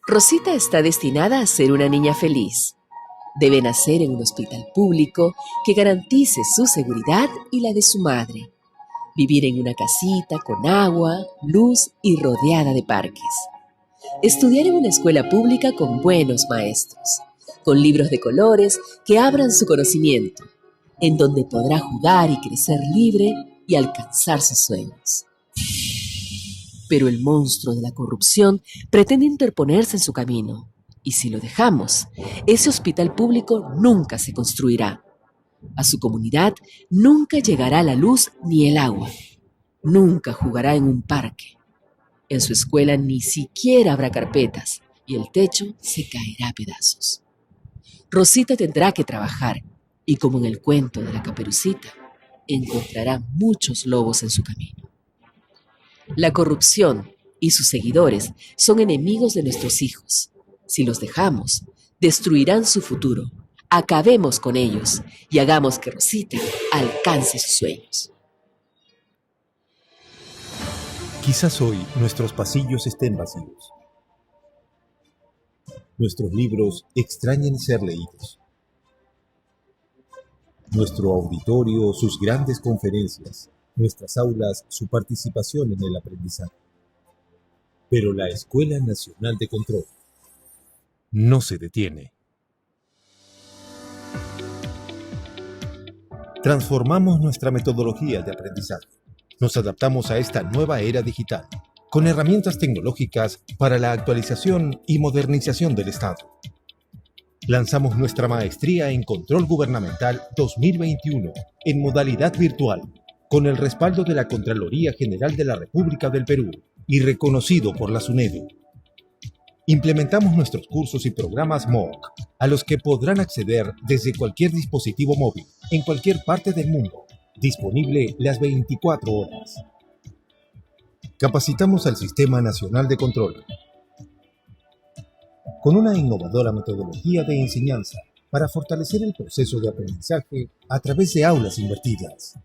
Rosita está destinada a ser una niña feliz. Debe nacer en un hospital público que garantice su seguridad y la de su madre. Vivir en una casita con agua, luz y rodeada de parques. Estudiar en una escuela pública con buenos maestros, con libros de colores que abran su conocimiento, en donde podrá jugar y crecer libre y alcanzar sus sueños. Pero el monstruo de la corrupción pretende interponerse en su camino. Y si lo dejamos, ese hospital público nunca se construirá. A su comunidad nunca llegará la luz ni el agua. Nunca jugará en un parque. En su escuela ni siquiera habrá carpetas y el techo se caerá a pedazos. Rosita tendrá que trabajar y, como en el cuento de la Caperucita, encontrará muchos lobos en su camino. La corrupción y sus seguidores son enemigos de nuestros hijos. Si los dejamos, destruirán su futuro. Acabemos con ellos y hagamos que Rosita alcance sus sueños. Quizás hoy nuestros pasillos estén vacíos. Nuestros libros extrañen ser leídos. Nuestro auditorio, sus grandes conferencias, nuestras aulas, su participación en el aprendizaje. Pero la Escuela Nacional de Control no se detiene. Transformamos nuestra metodología de aprendizaje. Nos adaptamos a esta nueva era digital, con herramientas tecnológicas para la actualización y modernización del Estado. Lanzamos nuestra maestría en Control Gubernamental 2021 en modalidad virtual, con el respaldo de la Contraloría General de la República del Perú y reconocido por la SUNEDU. Implementamos nuestros cursos y programas MOOC, a los que podrán acceder desde cualquier dispositivo móvil, en cualquier parte del mundo, disponible las 24 horas. Capacitamos al Sistema Nacional de Control con una innovadora metodología de enseñanza para fortalecer el proceso de aprendizaje a través de aulas invertidas.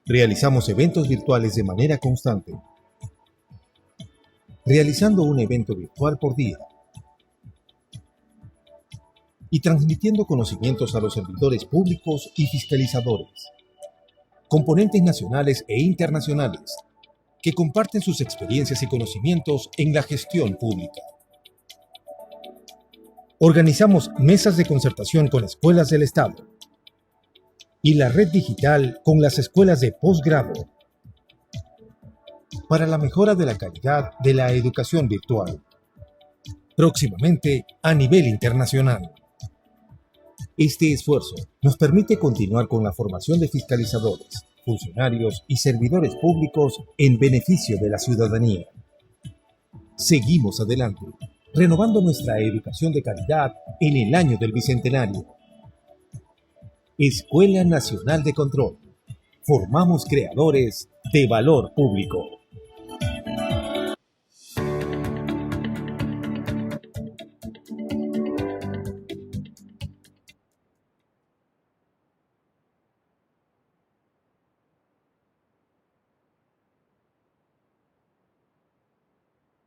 Realizamos eventos virtuales de manera constante, realizando un evento virtual por día y transmitiendo conocimientos a los servidores públicos y fiscalizadores, componentes nacionales e internacionales que comparten sus experiencias y conocimientos en la gestión pública. Organizamos mesas de concertación con escuelas del Estado y la red digital con las escuelas de posgrado para la mejora de la calidad de la educación virtual, próximamente a nivel internacional. Este esfuerzo nos permite continuar con la formación de fiscalizadores, funcionarios y servidores públicos en beneficio de la ciudadanía. Seguimos adelante, renovando nuestra educación de calidad en el año del Bicentenario. Escuela Nacional de Control. Formamos creadores de valor público.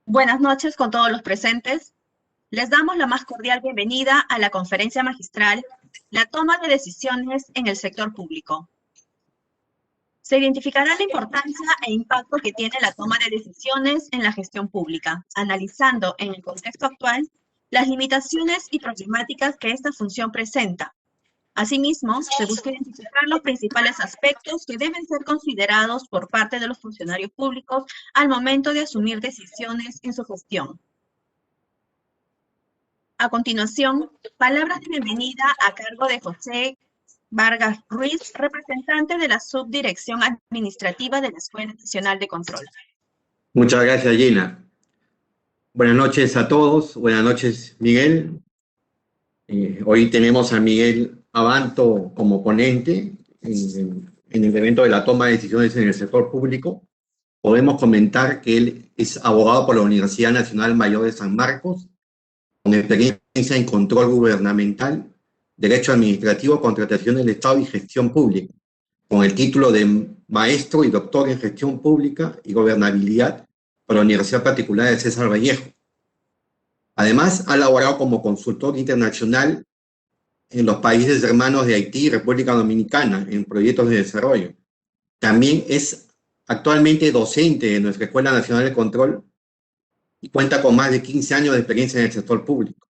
Buenas noches con todos los presentes. Les damos la más cordial bienvenida a la conferencia magistral, la toma de decisiones en el sector público. Se identificará la importancia e impacto que tiene la toma de decisiones en la gestión pública, analizando en el contexto actual las limitaciones y problemáticas que esta función presenta. Asimismo, se busca identificar los principales aspectos que deben ser considerados por parte de los funcionarios públicos al momento de asumir decisiones en su gestión. A continuación, palabras de bienvenida a cargo de José Vargas Ruiz, representante de la Subdirección Administrativa de la Escuela Nacional de Control. Muchas gracias, Gina. Buenas noches a todos. Buenas noches, Miguel. Hoy tenemos a Miguel Abanto como ponente en el evento de la toma de decisiones en el sector público. Podemos comentar que él es abogado por la Universidad Nacional Mayor de San Marcos, con experiencia en control gubernamental, derecho administrativo, contratación del Estado y gestión pública, con el título de maestro y doctor en gestión pública y gobernabilidad por la Universidad Particular de César Vallejo. Además, ha laborado como consultor internacional en los países hermanos de Haití y República Dominicana en proyectos de desarrollo. También es actualmente docente de nuestra Escuela Nacional de Control y cuenta con más de 15 años de experiencia en el sector público.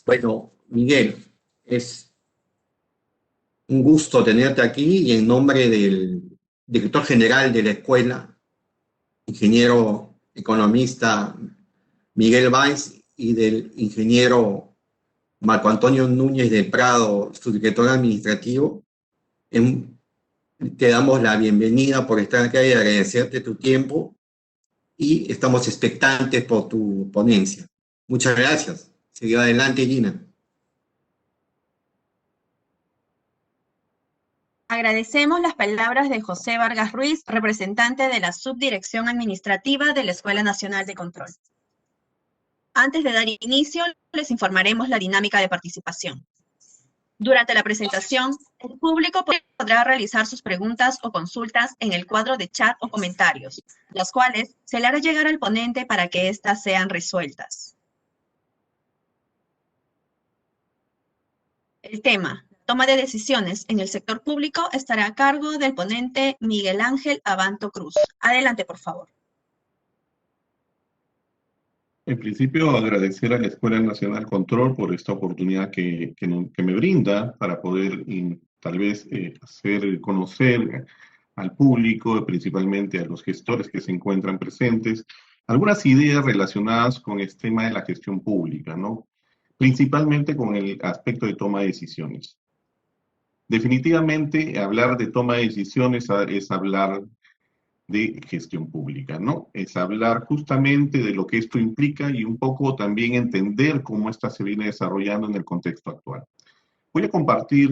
Bueno, Miguel, es un gusto tenerte aquí y en nombre del director general de la escuela, ingeniero economista Miguel Valls, y del ingeniero Marco Antonio Núñez de Prado, subdirector administrativo, te damos la bienvenida por estar acá y agradecerte tu tiempo y estamos expectantes por tu ponencia. Muchas gracias. Sigue adelante, Gina. Agradecemos las palabras de José Vargas Ruiz, representante de la Subdirección Administrativa de la Escuela Nacional de Control. Antes de dar inicio, les informaremos la dinámica de participación. Durante la presentación, el público podrá realizar sus preguntas o consultas en el cuadro de chat o comentarios, las cuales se le hará llegar al ponente para que éstas sean resueltas. El tema, toma de decisiones en el sector público, estará a cargo del ponente Miguel Ángel Abanto Cruz. Adelante, por favor. En principio, agradecer a la Escuela Nacional Control por esta oportunidad que me brinda para poder tal vez hacer conocer al público, principalmente a los gestores que se encuentran presentes, algunas ideas relacionadas con este tema de la gestión pública, ¿no? Principalmente con el aspecto de toma de decisiones. Definitivamente, hablar de toma de decisiones es hablar de gestión pública, ¿no? Es hablar justamente de lo que esto implica y un poco también entender cómo esta se viene desarrollando en el contexto actual. Voy a compartir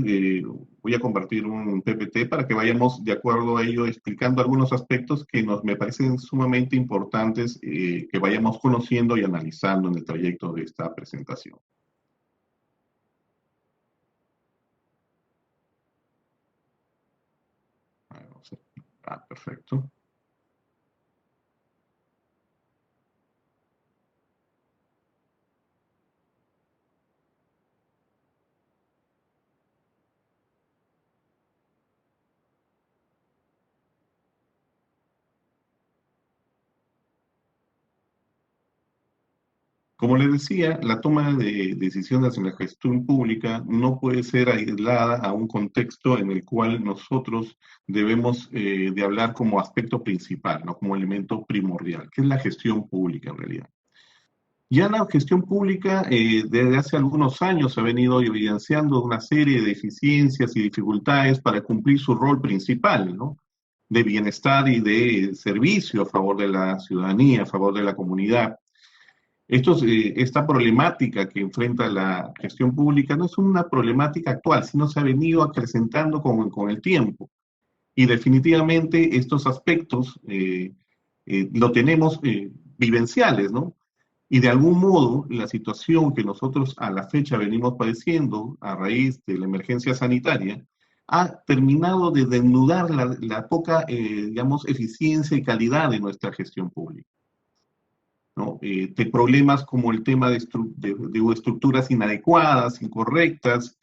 un PPT para que vayamos de acuerdo a ello explicando algunos aspectos que me parecen sumamente importantes que vayamos conociendo y analizando en el trayecto de esta presentación. Perfecto. Como les decía, la toma de decisiones en la gestión pública no puede ser aislada a un contexto en el cual nosotros debemos de hablar como aspecto principal, ¿no? Como elemento primordial, que es la gestión pública en realidad. Ya la gestión pública desde hace algunos años ha venido evidenciando una serie de deficiencias y dificultades para cumplir su rol principal, ¿no? De bienestar y de servicio a favor de la ciudadanía, a favor de la comunidad. Esta problemática que enfrenta la gestión pública no es una problemática actual, sino se ha venido acrecentando con el tiempo. Y definitivamente estos aspectos lo tenemos vivenciales, ¿no? Y de algún modo la situación que nosotros a la fecha venimos padeciendo a raíz de la emergencia sanitaria ha terminado de desnudar la poca, digamos, eficiencia y calidad de nuestra gestión pública, ¿no? De problemas como el tema de estructuras inadecuadas, incorrectas,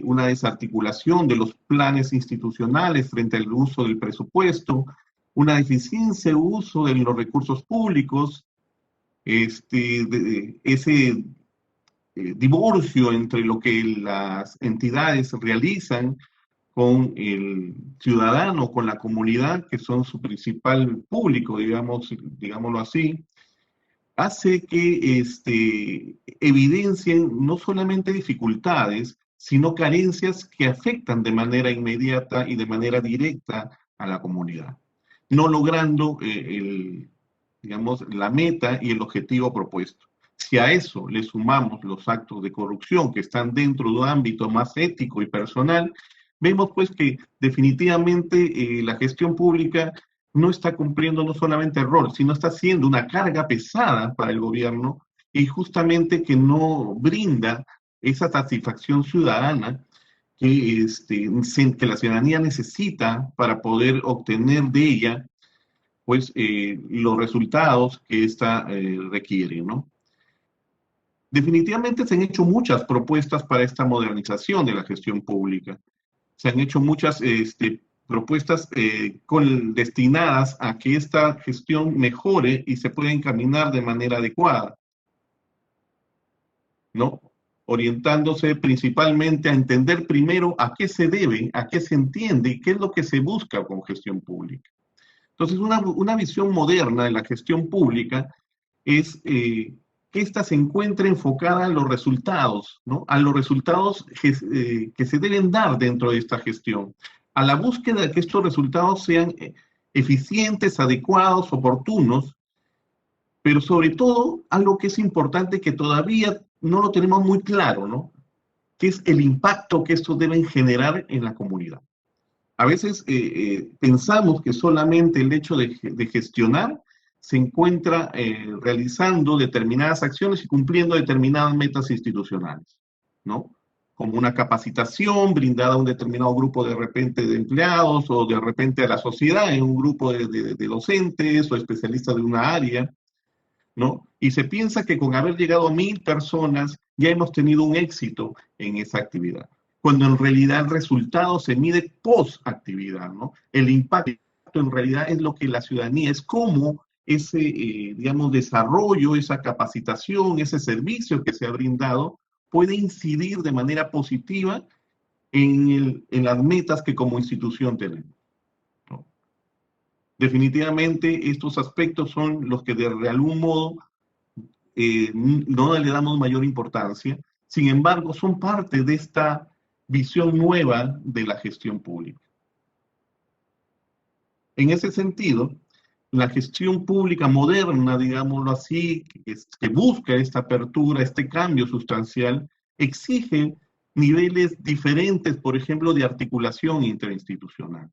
una desarticulación de los planes institucionales frente al uso del presupuesto, una deficiencia de uso de los recursos públicos, ese divorcio entre lo que las entidades realizan con el ciudadano, con la comunidad, que son su principal público, digámoslo así, hace que evidencien no solamente dificultades, sino carencias que afectan de manera inmediata y de manera directa a la comunidad, no logrando la meta y el objetivo propuesto. Si a eso le sumamos los actos de corrupción que están dentro de un ámbito más ético y personal, vemos pues que definitivamente la gestión pública no está cumpliendo no solamente el rol, sino está siendo una carga pesada para el gobierno y justamente que no brinda esa satisfacción ciudadana que la ciudadanía necesita para poder obtener de ella pues, los resultados que ésta requiere, ¿no? Definitivamente se han hecho muchas propuestas para esta modernización de la gestión pública. Se han hecho muchas propuestas destinadas a que esta gestión mejore y se pueda encaminar de manera adecuada, ¿no? Orientándose principalmente a entender primero a qué se debe, a qué se entiende y qué es lo que se busca con gestión pública. Entonces, una visión moderna de la gestión pública es que ésta se encuentre enfocada a los resultados, ¿no? A los resultados que se deben dar dentro de esta gestión, a la búsqueda de que estos resultados sean eficientes, adecuados, oportunos, pero sobre todo algo que es importante que todavía no lo tenemos muy claro, ¿no? Que es el impacto que estos deben generar en la comunidad. A veces pensamos que solamente el hecho de gestionar se encuentra realizando determinadas acciones y cumpliendo determinadas metas institucionales, ¿no? Como una capacitación brindada a un determinado grupo de repente de empleados o de repente a la sociedad en un grupo de docentes o especialistas de una área, ¿no? Y se piensa que con haber llegado a 1000 personas ya hemos tenido un éxito en esa actividad, cuando en realidad el resultado se mide post actividad, ¿no? El impacto en realidad es lo que la ciudadanía, es cómo ese, digamos, desarrollo, esa capacitación, ese servicio que se ha brindado puede incidir de manera positiva en las metas que como institución tenemos, ¿no? Definitivamente estos aspectos son los que de algún modo no le damos mayor importancia, sin embargo son parte de esta visión nueva de la gestión pública. En ese sentido, la gestión pública moderna, digámoslo así, que busca esta apertura, este cambio sustancial, exige niveles diferentes, por ejemplo, de articulación interinstitucional.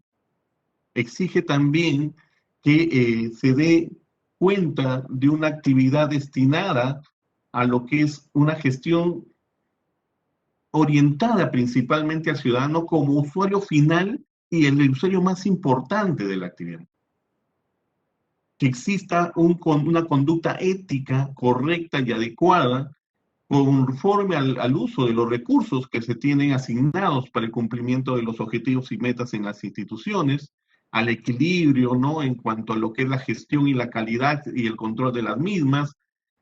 Exige también que se dé cuenta de una actividad destinada a lo que es una gestión orientada principalmente al ciudadano como usuario final y el usuario más importante de la actividad. Que exista una conducta ética correcta y adecuada conforme al uso de los recursos que se tienen asignados para el cumplimiento de los objetivos y metas en las instituciones, al equilibrio, ¿no? En cuanto a lo que es la gestión y la calidad y el control de las mismas,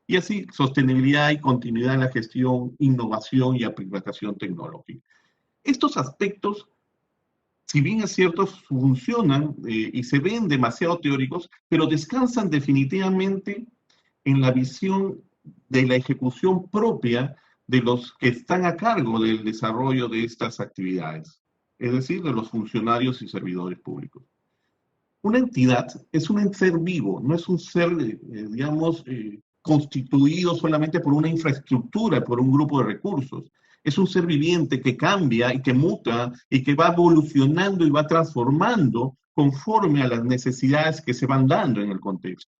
y así sostenibilidad y continuidad en la gestión, innovación y aplicación tecnológica. Estos aspectos, si bien es cierto, funcionan y se ven demasiado teóricos, pero descansan definitivamente en la visión de la ejecución propia de los que están a cargo del desarrollo de estas actividades, es decir, de los funcionarios y servidores públicos. Una entidad es un ser vivo, no es un ser, digamos, constituido solamente por una infraestructura, por un grupo de recursos. Es un ser viviente que cambia y que muta y que va evolucionando y va transformando conforme a las necesidades que se van dando en el contexto.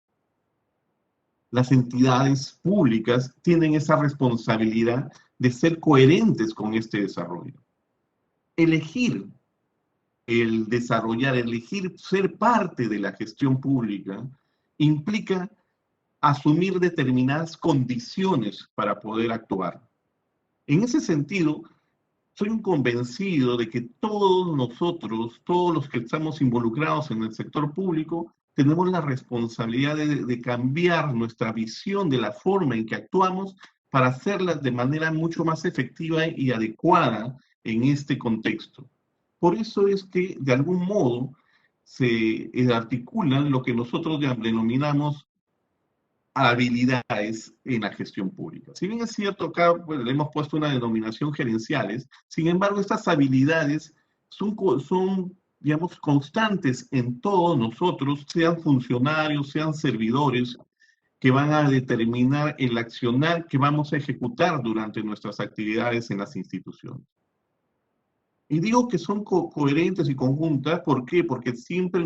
Las entidades públicas tienen esa responsabilidad de ser coherentes con este desarrollo. Elegir el desarrollar, elegir ser parte de la gestión pública implica asumir determinadas condiciones para poder actuar. En ese sentido, soy un convencido de que todos nosotros, todos los que estamos involucrados en el sector público, tenemos la responsabilidad de cambiar nuestra visión de la forma en que actuamos para hacerla de manera mucho más efectiva y adecuada en este contexto. Por eso es que, de algún modo, se articulan lo que nosotros denominamos habilidades en la gestión pública. Si bien es cierto, acá pues, le hemos puesto una denominación gerenciales, sin embargo, estas habilidades son, digamos, constantes en todos nosotros, sean funcionarios, sean servidores, que van a determinar el accionar que vamos a ejecutar durante nuestras actividades en las instituciones. Y digo que son coherentes y conjuntas, ¿por qué? Porque siempre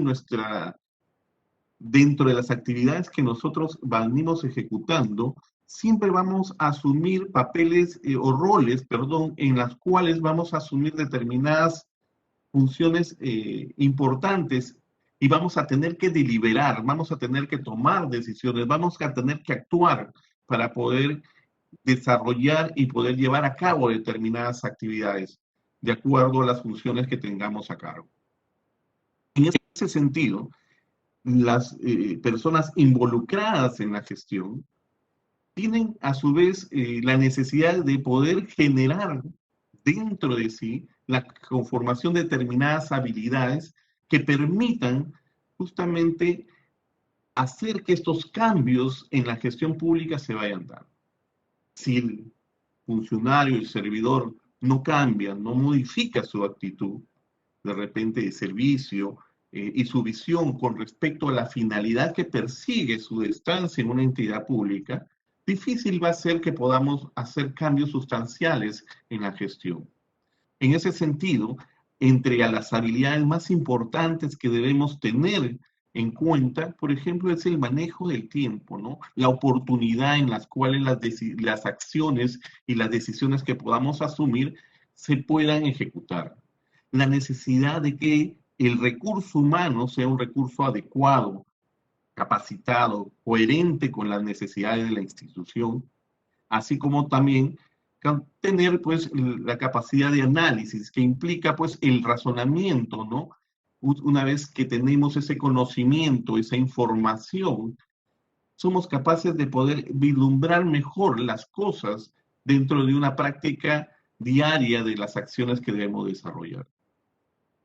dentro de las actividades que nosotros venimos ejecutando, siempre vamos a asumir papeles o roles, perdón, en las cuales vamos a asumir determinadas funciones importantes y vamos a tener que deliberar, vamos a tener que tomar decisiones, vamos a tener que actuar para poder desarrollar y poder llevar a cabo determinadas actividades de acuerdo a las funciones que tengamos a cargo. En ese sentido, las personas involucradas en la gestión tienen a su vez la necesidad de poder generar dentro de sí la conformación de determinadas habilidades que permitan justamente hacer que estos cambios en la gestión pública se vayan dando. Si el funcionario, el servidor, no cambia, no modifica su actitud, de repente de servicio, y su visión con respecto a la finalidad que persigue su estancia en una entidad pública, difícil va a ser que podamos hacer cambios sustanciales en la gestión. En ese sentido, entre las habilidades más importantes que debemos tener en cuenta, por ejemplo, es el manejo del tiempo, ¿no? La oportunidad en las cuales las acciones y las decisiones que podamos asumir se puedan ejecutar. La necesidad de que el recurso humano sea un recurso adecuado, capacitado, coherente con las necesidades de la institución, así como también tener pues la capacidad de análisis que implica pues el razonamiento, ¿no? Una vez que tenemos ese conocimiento, esa información, somos capaces de poder vislumbrar mejor las cosas dentro de una práctica diaria de las acciones que debemos desarrollar.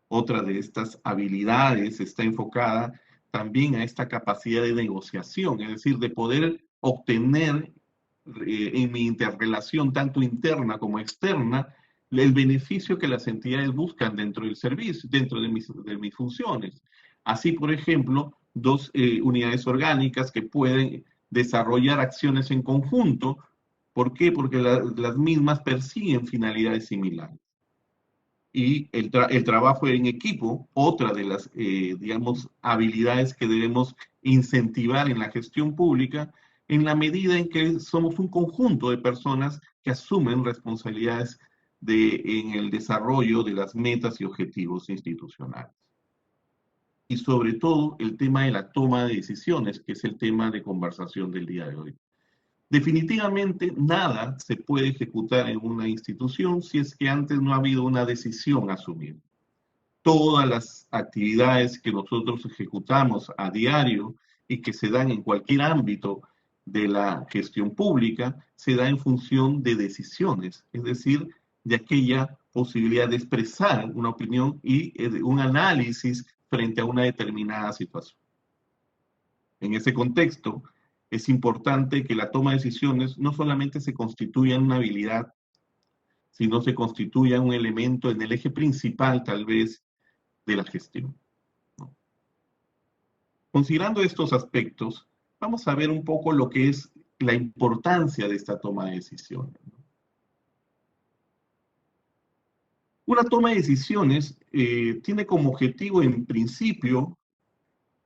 Otra de estas habilidades está enfocada también a esta capacidad de negociación, es decir, de poder obtener en mi interrelación tanto interna como externa el beneficio que las entidades buscan dentro del servicio, dentro de mis funciones. Así, por ejemplo, dos unidades orgánicas que pueden desarrollar acciones en conjunto. ¿Por qué? Porque las mismas persiguen finalidades similares. Y el trabajo en equipo, otra de las, digamos, habilidades que debemos incentivar en la gestión pública, en la medida en que somos un conjunto de personas que asumen responsabilidades en el desarrollo de las metas y objetivos institucionales. Y sobre todo el tema de la toma de decisiones, que es el tema de conversación del día de hoy. Definitivamente nada se puede ejecutar en una institución si es que antes no ha habido una decisión asumida. Todas las actividades que nosotros ejecutamos a diario y que se dan en cualquier ámbito de la gestión pública se da en función de decisiones, es decir, de aquella posibilidad de expresar una opinión y un análisis frente a una determinada situación. En ese contexto, es importante que la toma de decisiones no solamente se constituya en una habilidad, sino se constituya un elemento en el eje principal, tal vez, de la gestión, ¿no? Considerando estos aspectos, vamos a ver un poco lo que es la importancia de esta toma de decisiones, ¿no? Una toma de decisiones tiene como objetivo, en principio,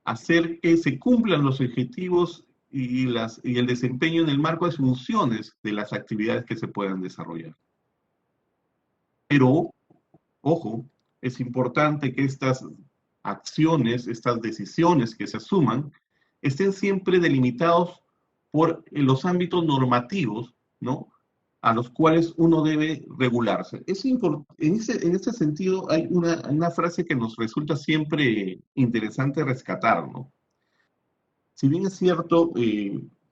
hacer que se cumplan los objetivos y el desempeño en el marco de funciones de las actividades que se puedan desarrollar. Pero, ojo, es importante que estas acciones, estas decisiones que se asuman, estén siempre delimitados por los ámbitos normativos, ¿no?, a los cuales uno debe regularse. En ese sentido, hay una frase que nos resulta siempre interesante rescatar, ¿no? Si bien es cierto,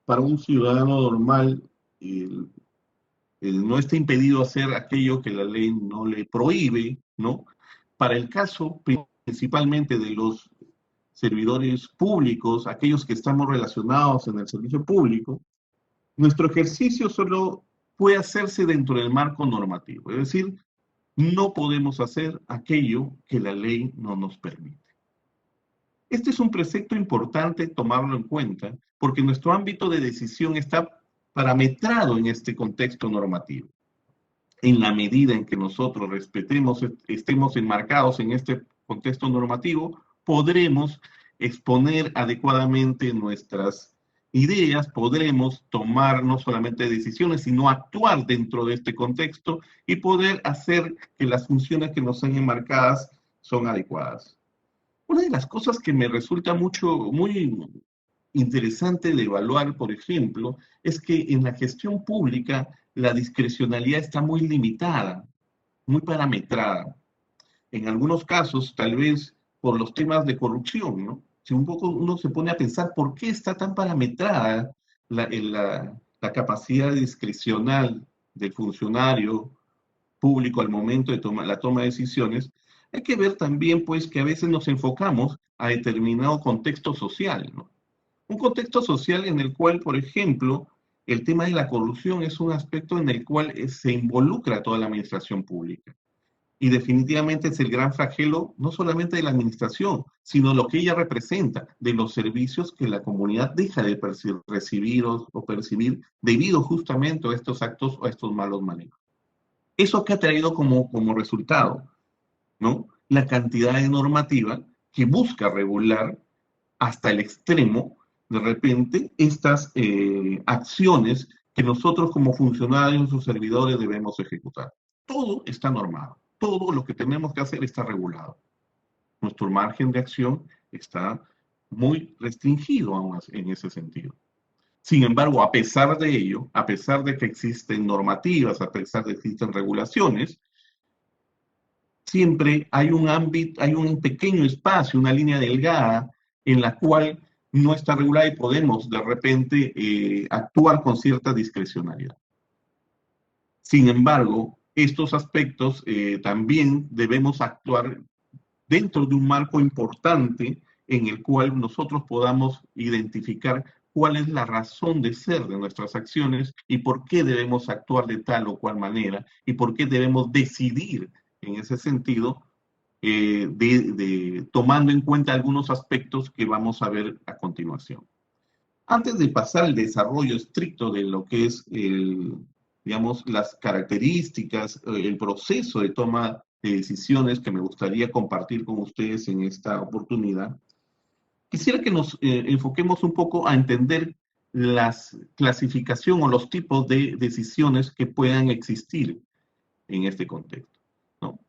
para un ciudadano normal no está impedido hacer aquello que la ley no le prohíbe, ¿no? Para el caso principalmente de los servidores públicos, aquellos que estamos relacionados en el servicio público, nuestro ejercicio solo puede hacerse dentro del marco normativo, es decir, no podemos hacer aquello que la ley no nos permite. Este es un precepto importante tomarlo en cuenta, porque nuestro ámbito de decisión está parametrado en este contexto normativo. En la medida en que nosotros estemos enmarcados en este contexto normativo, podremos exponer adecuadamente nuestras ideas, podremos tomar no solamente decisiones, sino actuar dentro de este contexto y poder hacer que las funciones que nos sean enmarcadas son adecuadas. Una de las cosas que me resulta muy interesante de evaluar, por ejemplo, es que en la gestión pública la discrecionalidad está muy limitada, muy parametrada. En algunos casos, tal vez por los temas de corrupción, ¿no? Si un poco uno se pone a pensar por qué está tan parametrada la capacidad discrecional del funcionario público al momento de la toma de decisiones, hay que ver también, pues, que a veces nos enfocamos a determinado contexto social, ¿no? Un contexto social en el cual, por ejemplo, el tema de la corrupción es un aspecto en el cual se involucra toda la administración pública. Y definitivamente es el gran flagelo, no solamente de la administración, sino lo que ella representa, de los servicios que la comunidad deja de recibir o percibir debido justamente a estos actos o a estos malos manejos. ¿Eso qué ha traído como resultado? ¿No? La cantidad de normativa que busca regular hasta el extremo, de repente, estas acciones que nosotros como funcionarios o servidores debemos ejecutar. Todo está normado. Todo lo que tenemos que hacer está regulado. Nuestro margen de acción está muy restringido aún en ese sentido. Sin embargo, a pesar de ello, a pesar de que existen normativas, a pesar de que existen regulaciones, siempre hay un ámbito, hay un pequeño espacio, una línea delgada en la cual no está regulada y podemos de repente actuar con cierta discrecionalidad. Sin embargo, estos aspectos también debemos actuar dentro de un marco importante en el cual nosotros podamos identificar cuál es la razón de ser de nuestras acciones y por qué debemos actuar de tal o cual manera y por qué debemos decidir en ese sentido, tomando en cuenta algunos aspectos que vamos a ver a continuación. Antes de pasar al desarrollo estricto de lo que es digamos, las características, el proceso de toma de decisiones que me gustaría compartir con ustedes en esta oportunidad, quisiera que nos enfoquemos un poco a entender la clasificación o los tipos de decisiones que puedan existir en este contexto, ¿no?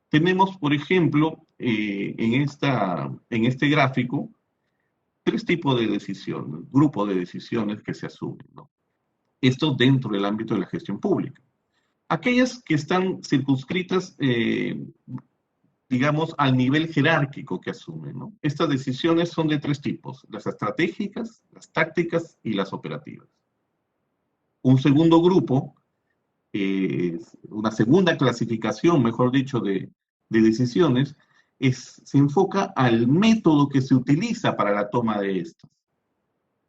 Tenemos, por ejemplo, en este gráfico, tres tipos de decisiones, grupos de decisiones que se asumen, ¿no? Esto dentro del ámbito de la gestión pública. Aquellas que están circunscritas, digamos, al nivel jerárquico que asumen, ¿no? Estas decisiones son de tres tipos: las estratégicas, las tácticas y las operativas. Un segundo grupo, una segunda clasificación, mejor dicho, de decisiones, se enfoca al método que se utiliza para la toma de estas.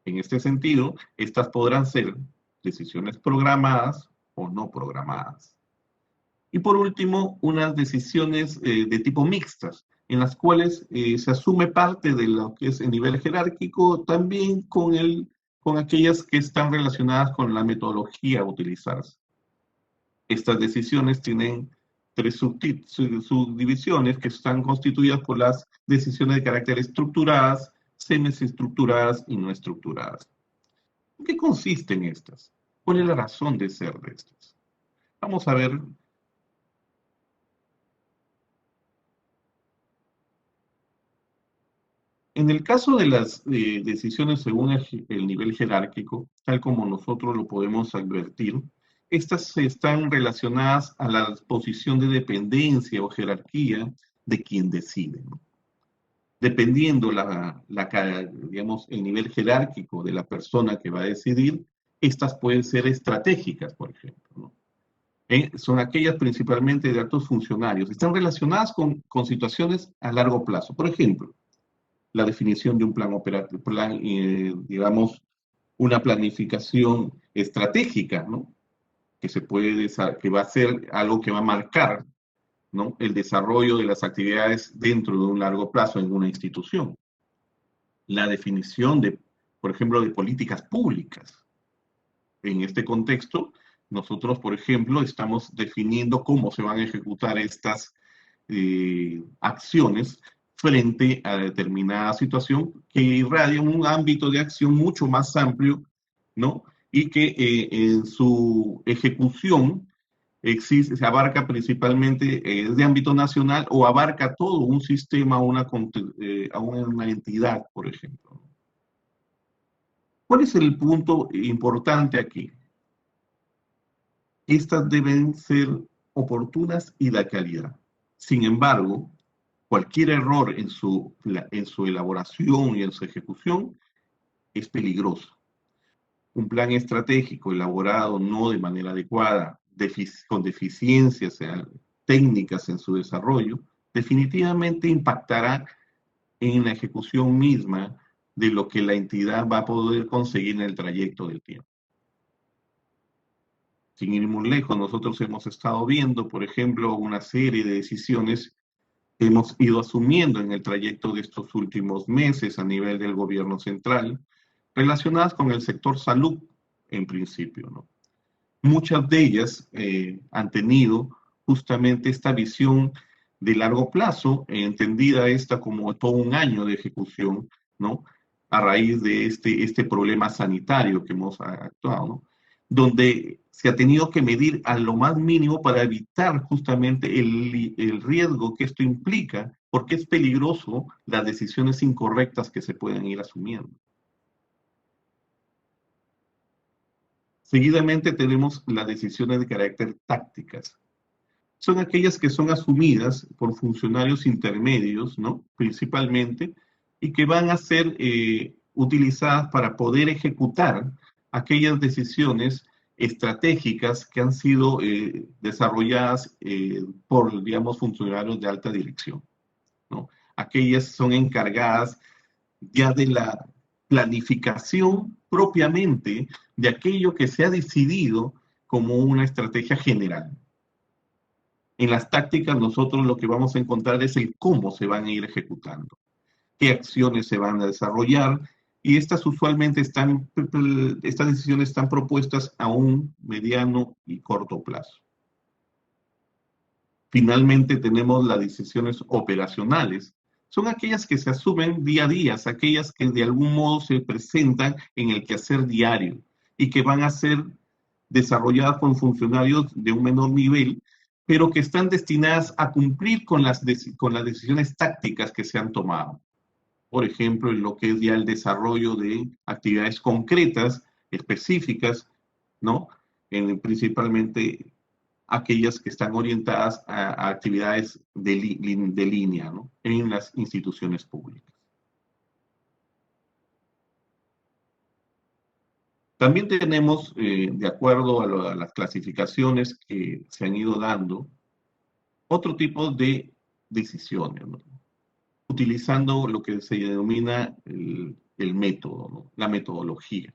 En este sentido, estas podrán ser decisiones programadas o no programadas. Y por último, unas decisiones de tipo mixtas, en las cuales se asume parte de lo que es el nivel jerárquico, también con aquellas que están relacionadas con la metodología a utilizarse. Estas decisiones tienen tres subdivisiones que están constituidas por las decisiones de carácter estructuradas, semiestructuradas y no estructuradas. ¿En qué consisten estas? ¿Cuál es la razón de ser de estas? Vamos a ver. En el caso de las decisiones según el nivel jerárquico, tal como nosotros lo podemos advertir, estas están relacionadas a la posición de dependencia o jerarquía de quien decide, ¿no? Dependiendo digamos, el nivel jerárquico de la persona que va a decidir, estas pueden ser estratégicas, por ejemplo, ¿no? Son aquellas principalmente de altos funcionarios. Están relacionadas con situaciones a largo plazo. Por ejemplo, la definición de un plan operativo, digamos, una planificación estratégica, ¿no? Que va a ser algo que va a marcar, ¿no?, el desarrollo de las actividades dentro de un largo plazo en una institución. La definición por ejemplo, de políticas públicas. En este contexto, nosotros, por ejemplo, estamos definiendo cómo se van a ejecutar estas acciones frente a determinada situación que irradia un ámbito de acción mucho más amplio, ¿no? Y que en su ejecución se abarca principalmente, es de ámbito nacional o abarca todo un sistema, a una entidad, por ejemplo. ¿Cuál es el punto importante aquí? Estas deben ser oportunas y de calidad. Sin embargo, cualquier error en su elaboración y en su ejecución es peligroso. Un plan estratégico elaborado no de manera adecuada, con deficiencias técnicas en su desarrollo, definitivamente impactará en la ejecución misma de lo que la entidad va a poder conseguir en el trayecto del tiempo. Sin ir muy lejos, nosotros hemos estado viendo, por ejemplo, una serie de decisiones que hemos ido asumiendo en el trayecto de estos últimos meses a nivel del gobierno central, relacionadas con el sector salud, en principio, ¿no? Muchas de ellas han tenido justamente esta visión de largo plazo, entendida esta como todo un año de ejecución, ¿no? A raíz de este problema sanitario que hemos actuado, ¿no? Donde se ha tenido que medir a lo más mínimo para evitar justamente el riesgo que esto implica, porque es peligroso las decisiones incorrectas que se pueden ir asumiendo. Seguidamente tenemos las decisiones de carácter tácticas. Son aquellas que son asumidas por funcionarios intermedios, ¿no? Principalmente, y que van a ser utilizadas para poder ejecutar aquellas decisiones estratégicas que han sido desarrolladas por, digamos, funcionarios de alta dirección, ¿no? Aquellas son encargadas ya de la planificación propiamente de aquello que se ha decidido como una estrategia general. En las tácticas nosotros lo que vamos a encontrar es el cómo se van a ir ejecutando, qué acciones se van a desarrollar, y estas decisiones están propuestas a un mediano y corto plazo. Finalmente tenemos las decisiones operacionales. Son aquellas que se asumen día a día, aquellas que de algún modo se presentan en el quehacer diario y que van a ser desarrolladas con funcionarios de un menor nivel, pero que están destinadas a cumplir con las decisiones tácticas que se han tomado. Por ejemplo, en lo que es ya el desarrollo de actividades concretas, específicas, ¿no? Principalmente aquellas que están orientadas a actividades de línea, ¿no? En las instituciones públicas. También tenemos, de acuerdo a las clasificaciones que se han ido dando, otro tipo de decisiones, ¿no? Utilizando lo que se denomina el método, ¿no? La metodología.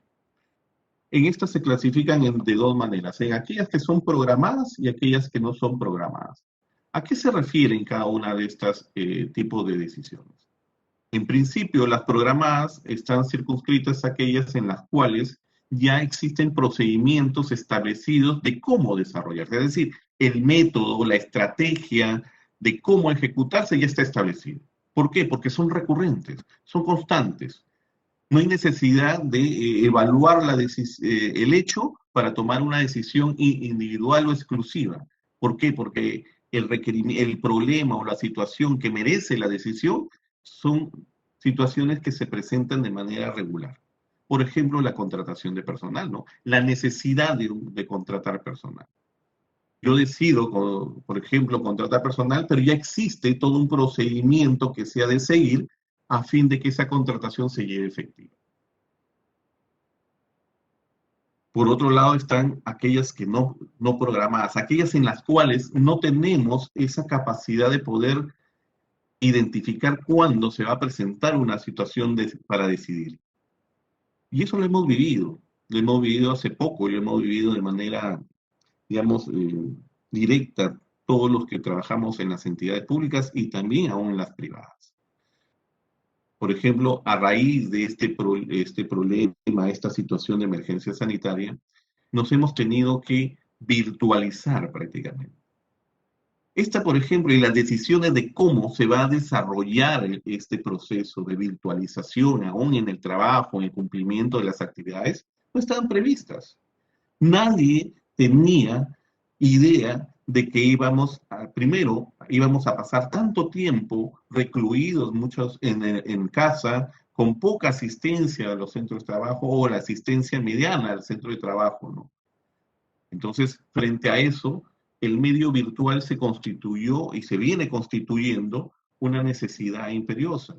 En estas se clasifican de dos maneras, en aquellas que son programadas y aquellas que no son programadas. ¿A qué se refieren cada una de estas tipos de decisiones? En principio, las programadas están circunscritas a aquellas en las cuales ya existen procedimientos establecidos de cómo desarrollarse. Es decir, el método, la estrategia de cómo ejecutarse ya está establecido. ¿Por qué? Porque son recurrentes, son constantes. No hay necesidad de evaluar el hecho para tomar una decisión individual o exclusiva. ¿Por qué? Porque el problema o la situación que merece la decisión son situaciones que se presentan de manera regular. Por ejemplo, la contratación de personal, ¿no? La necesidad de contratar personal. Yo decido, por ejemplo, contratar personal, pero ya existe todo un procedimiento que se ha de seguir a fin de que esa contratación se lleve efectiva. Por otro lado están aquellas que no programadas, aquellas en las cuales no tenemos esa capacidad de poder identificar cuándo se va a presentar una situación para decidir. Y eso lo hemos vivido hace poco, lo hemos vivido de manera, digamos, directa, todos los que trabajamos en las entidades públicas y también aún en las privadas. Por ejemplo, a raíz de este problema, esta situación de emergencia sanitaria, nos hemos tenido que virtualizar prácticamente. Por ejemplo, y las decisiones de cómo se va a desarrollar este proceso de virtualización, aún en el trabajo, en el cumplimiento de las actividades, no estaban previstas. Nadie tenía idea de que primero íbamos a pasar tanto tiempo recluidos, muchos en casa, con poca asistencia a los centros de trabajo o la asistencia mediana al centro de trabajo, ¿no? Entonces, frente a eso, el medio virtual se constituyó y se viene constituyendo una necesidad imperiosa.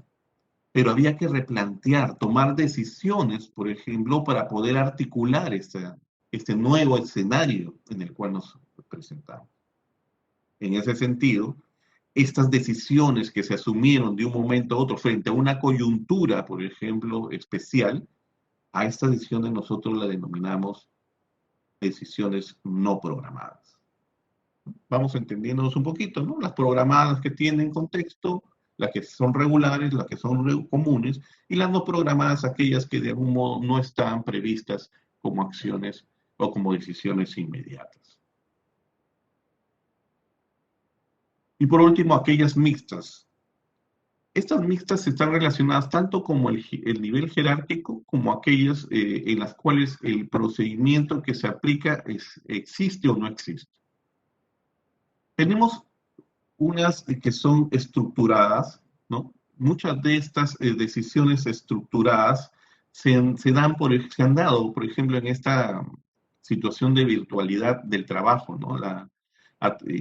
Pero había que replantear, tomar decisiones, por ejemplo, para poder articular este nuevo escenario en el cual nos presentamos. En ese sentido, estas decisiones que se asumieron de un momento a otro frente a una coyuntura, por ejemplo, especial, a estas decisiones nosotros las denominamos decisiones no programadas. Vamos entendiéndonos un poquito, ¿no? Las programadas que tienen contexto, las que son regulares, las que son comunes, y las no programadas, aquellas que de algún modo no están previstas como acciones o como decisiones inmediatas. Y por último, aquellas mixtas. Estas mixtas están relacionadas tanto como el nivel jerárquico como aquellas en las cuales el procedimiento que se aplica existe o no existe. Tenemos unas que son estructuradas, ¿no? Muchas de estas decisiones estructuradas se han dado, por ejemplo, en esta situación de virtualidad del trabajo, ¿no?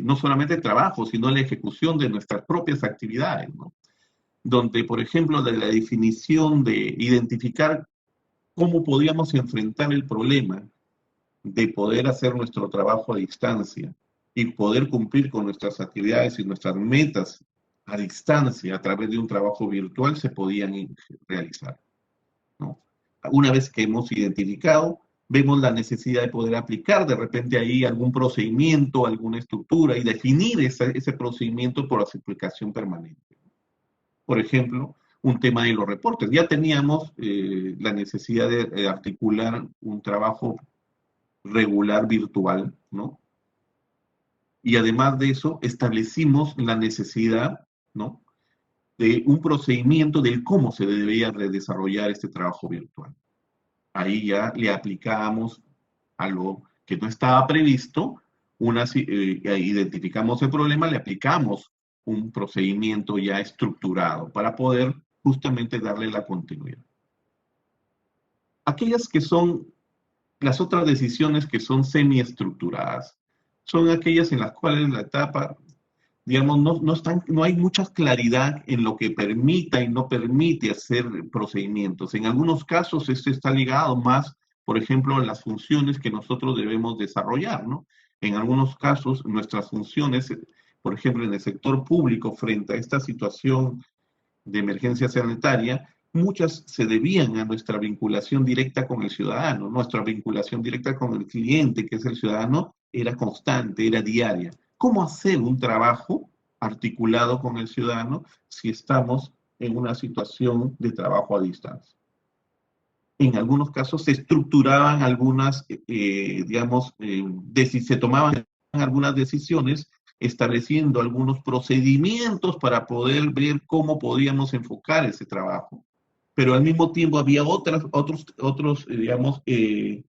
No solamente el trabajo, sino la ejecución de nuestras propias actividades, ¿no? Donde, por ejemplo, de la definición de identificar cómo podíamos enfrentar el problema de poder hacer nuestro trabajo a distancia y poder cumplir con nuestras actividades y nuestras metas a distancia a través de un trabajo virtual se podían realizar, ¿no? Una vez que hemos identificado, vemos la necesidad de poder aplicar de repente ahí algún procedimiento, alguna estructura y definir ese procedimiento por aplicación permanente. Por ejemplo, un tema de los reportes. Ya teníamos la necesidad de articular un trabajo regular virtual, ¿no? Y además de eso, establecimos la necesidad, ¿no?, de un procedimiento del cómo se debería desarrollar este trabajo virtual. Ahí ya le aplicamos algo que no estaba previsto, identificamos el problema, le aplicamos un procedimiento ya estructurado para poder justamente darle la continuidad. Aquellas que son las otras decisiones que son semiestructuradas, son aquellas en las cuales la etapa, digamos, no hay mucha claridad en lo que permita y no permite hacer procedimientos. En algunos casos esto está ligado más, por ejemplo, a las funciones que nosotros debemos desarrollar, ¿no? En algunos casos nuestras funciones, por ejemplo, en el sector público, frente a esta situación de emergencia sanitaria, muchas se debían a nuestra vinculación directa con el ciudadano. Nuestra vinculación directa con el cliente, que es el ciudadano, era constante, era diaria. ¿Cómo hacer un trabajo articulado con el ciudadano si estamos en una situación de trabajo a distancia? En algunos casos se estructuraban algunas, se tomaban algunas decisiones estableciendo algunos procedimientos para poder ver cómo podíamos enfocar ese trabajo. Pero al mismo tiempo había otros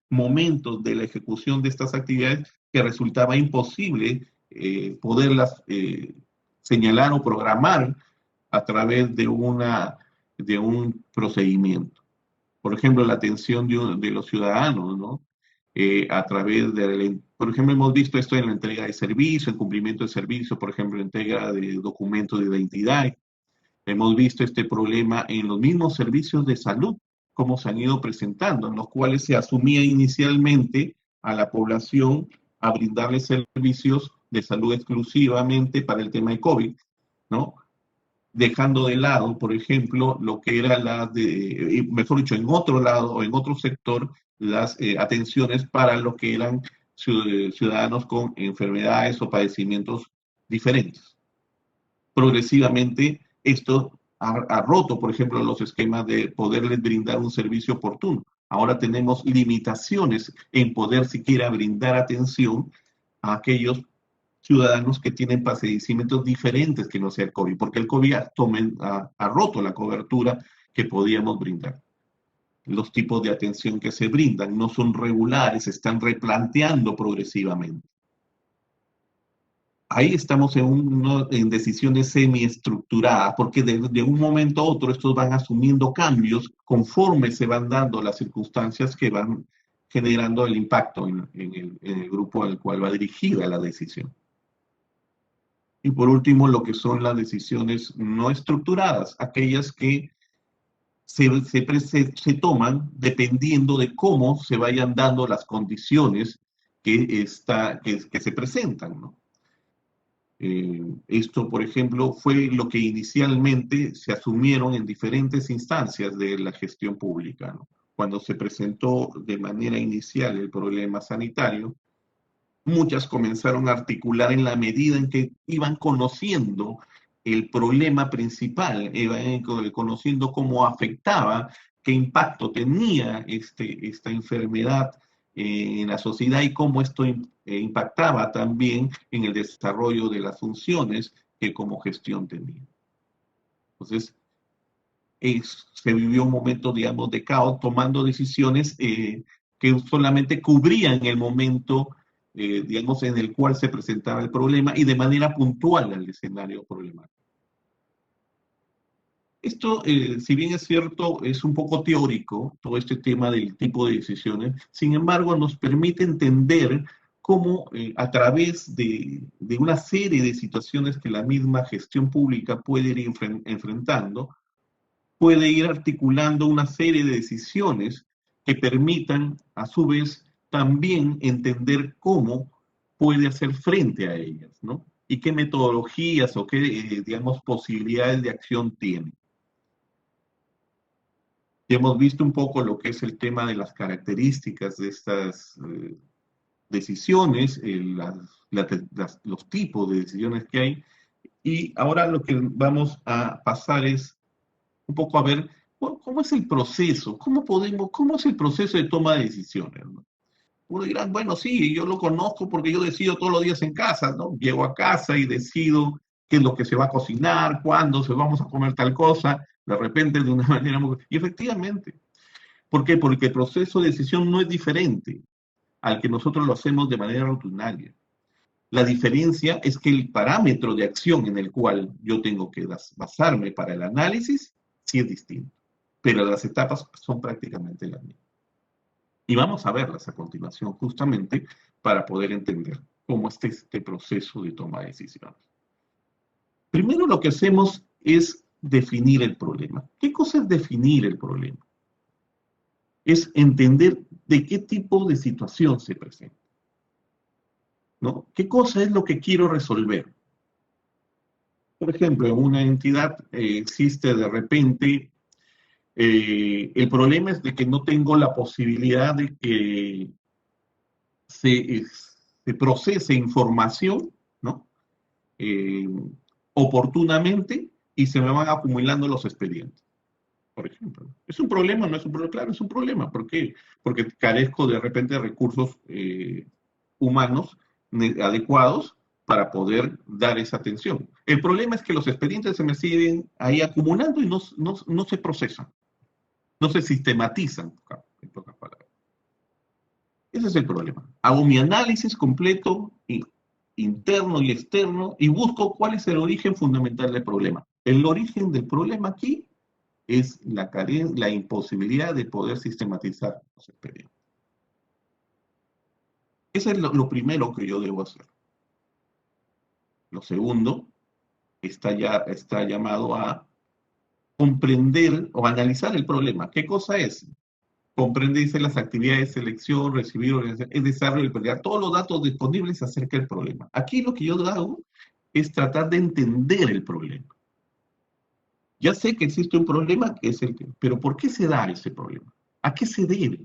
momentos de la ejecución de estas actividades que resultaba imposible poderlas señalar o programar a través de un procedimiento. Por ejemplo, la atención de los ciudadanos, ¿no? A través por ejemplo, hemos visto esto en la entrega de servicio, en cumplimiento de servicio, por ejemplo, entrega de documentos de identidad. Hemos visto este problema en los mismos servicios de salud, cómo se han ido presentando, en los cuales se asumía inicialmente a la población a brindarles servicios de salud exclusivamente para el tema de COVID, ¿no? Dejando de lado, por ejemplo, lo que era mejor dicho, en otro lado o en otro sector, las atenciones para lo que eran ciudadanos con enfermedades o padecimientos diferentes. Progresivamente, esto ha roto, por ejemplo, los esquemas de poderles brindar un servicio oportuno. Ahora tenemos limitaciones en poder siquiera brindar atención a aquellos ciudadanos que tienen padecimientos diferentes que no sea el COVID, porque el COVID ha roto la cobertura que podíamos brindar. Los tipos de atención que se brindan no son regulares, se están replanteando progresivamente. ahí estamos en decisiones semiestructuradas, porque de un momento a otro estos van asumiendo cambios conforme se van dando las circunstancias que van generando el impacto en el grupo al cual va dirigida la decisión. Y por último, lo que son las decisiones no estructuradas, aquellas que se toman dependiendo de cómo se vayan dando las condiciones que se presentan, ¿no? Esto, por ejemplo, fue lo que inicialmente se asumieron en diferentes instancias de la gestión pública, ¿no? Cuando se presentó de manera inicial el problema sanitario, muchas comenzaron a articular en la medida en que iban conociendo el problema principal, iban conociendo cómo afectaba, qué impacto tenía esta enfermedad en la sociedad y cómo esto impactaba también en el desarrollo de las funciones que como gestión tenía. Entonces, se vivió un momento, digamos, de caos, tomando decisiones que solamente cubrían el momento, digamos, en el cual se presentaba el problema y de manera puntual al escenario problemático. Esto, si bien es cierto, es un poco teórico, todo este tema del tipo de decisiones, sin embargo, nos permite entender cómo a través de una serie de situaciones que la misma gestión pública puede ir enfrentando, puede ir articulando una serie de decisiones que permitan, a su vez, también entender cómo puede hacer frente a ellas, ¿no? Y qué metodologías o qué, digamos, posibilidades de acción tiene. Ya hemos visto un poco lo que es el tema de las características de estas decisiones, los tipos de decisiones que hay, y ahora lo que vamos a pasar es un poco a ver cómo es el proceso, cómo es el proceso de toma de decisiones, ¿no? Uno dirá, bueno, sí, yo lo conozco porque yo decido todos los días en casa, ¿no? Llego a casa y decido qué es lo que se va a cocinar, cuándo se vamos a comer tal cosa, de repente de una manera muy... Y efectivamente, ¿por qué? Porque el proceso de decisión no es diferente al que nosotros lo hacemos de manera rutinaria. La diferencia es que el parámetro de acción en el cual yo tengo que basarme para el análisis sí es distinto, pero las etapas son prácticamente las mismas. Y vamos a verlas a continuación justamente para poder entender cómo está este proceso de toma de decisiones. Primero lo que hacemos es definir el problema. ¿Qué cosa es definir el problema? Es entender de qué tipo de situación se presenta, ¿no? ¿Qué cosa es lo que quiero resolver? Por ejemplo, en una entidad existe de repente, el problema es de que no tengo la posibilidad de que se procese información, ¿no? Oportunamente y se me van acumulando los expedientes, por ejemplo. ¿Es un problema? ¿No es un problema? Claro, es un problema. ¿Por qué? Porque carezco de repente de recursos humanos adecuados para poder dar esa atención. El problema es que los expedientes se me siguen ahí acumulando y no se procesan, no se sistematizan, en pocas palabras. Ese es el problema. Hago mi análisis completo, interno y externo, y busco cuál es el origen fundamental del problema. El origen del problema aquí es la imposibilidad de poder sistematizar los expedientes. Eso es lo primero que yo debo hacer. Lo segundo está llamado a comprender o analizar el problema. ¿Qué cosa es? Comprender las actividades de selección, recibir, organización, es desarrollo y pelea, todos los datos disponibles acerca del problema. Aquí lo que yo hago es tratar de entender el problema. Ya sé que existe un problema, pero ¿por qué se da ese problema? ¿A qué se debe?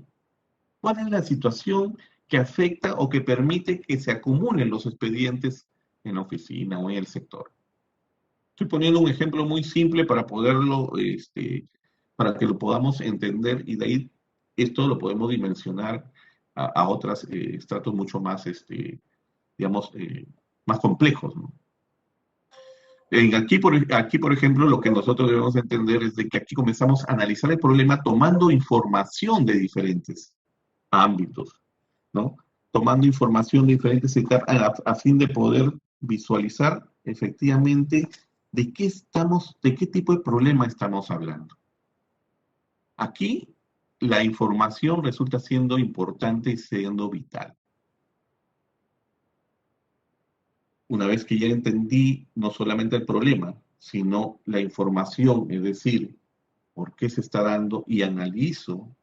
¿Cuál es la situación que afecta o que permite que se acumulen los expedientes en la oficina o en el sector? Estoy poniendo un ejemplo muy simple para poderlo, para que lo podamos entender, y de ahí esto lo podemos dimensionar a otros estratos mucho más, digamos, más complejos, ¿no? Aquí, por ejemplo, lo que nosotros debemos entender es de que aquí comenzamos a analizar el problema tomando información de diferentes ámbitos, ¿no? Tomando información de diferentes etapas a fin de poder visualizar efectivamente de qué tipo de problema estamos hablando. Aquí la información resulta siendo importante y siendo vital. Una vez que ya entendí no solamente el problema, sino la información, es decir, por qué se está dando y analizo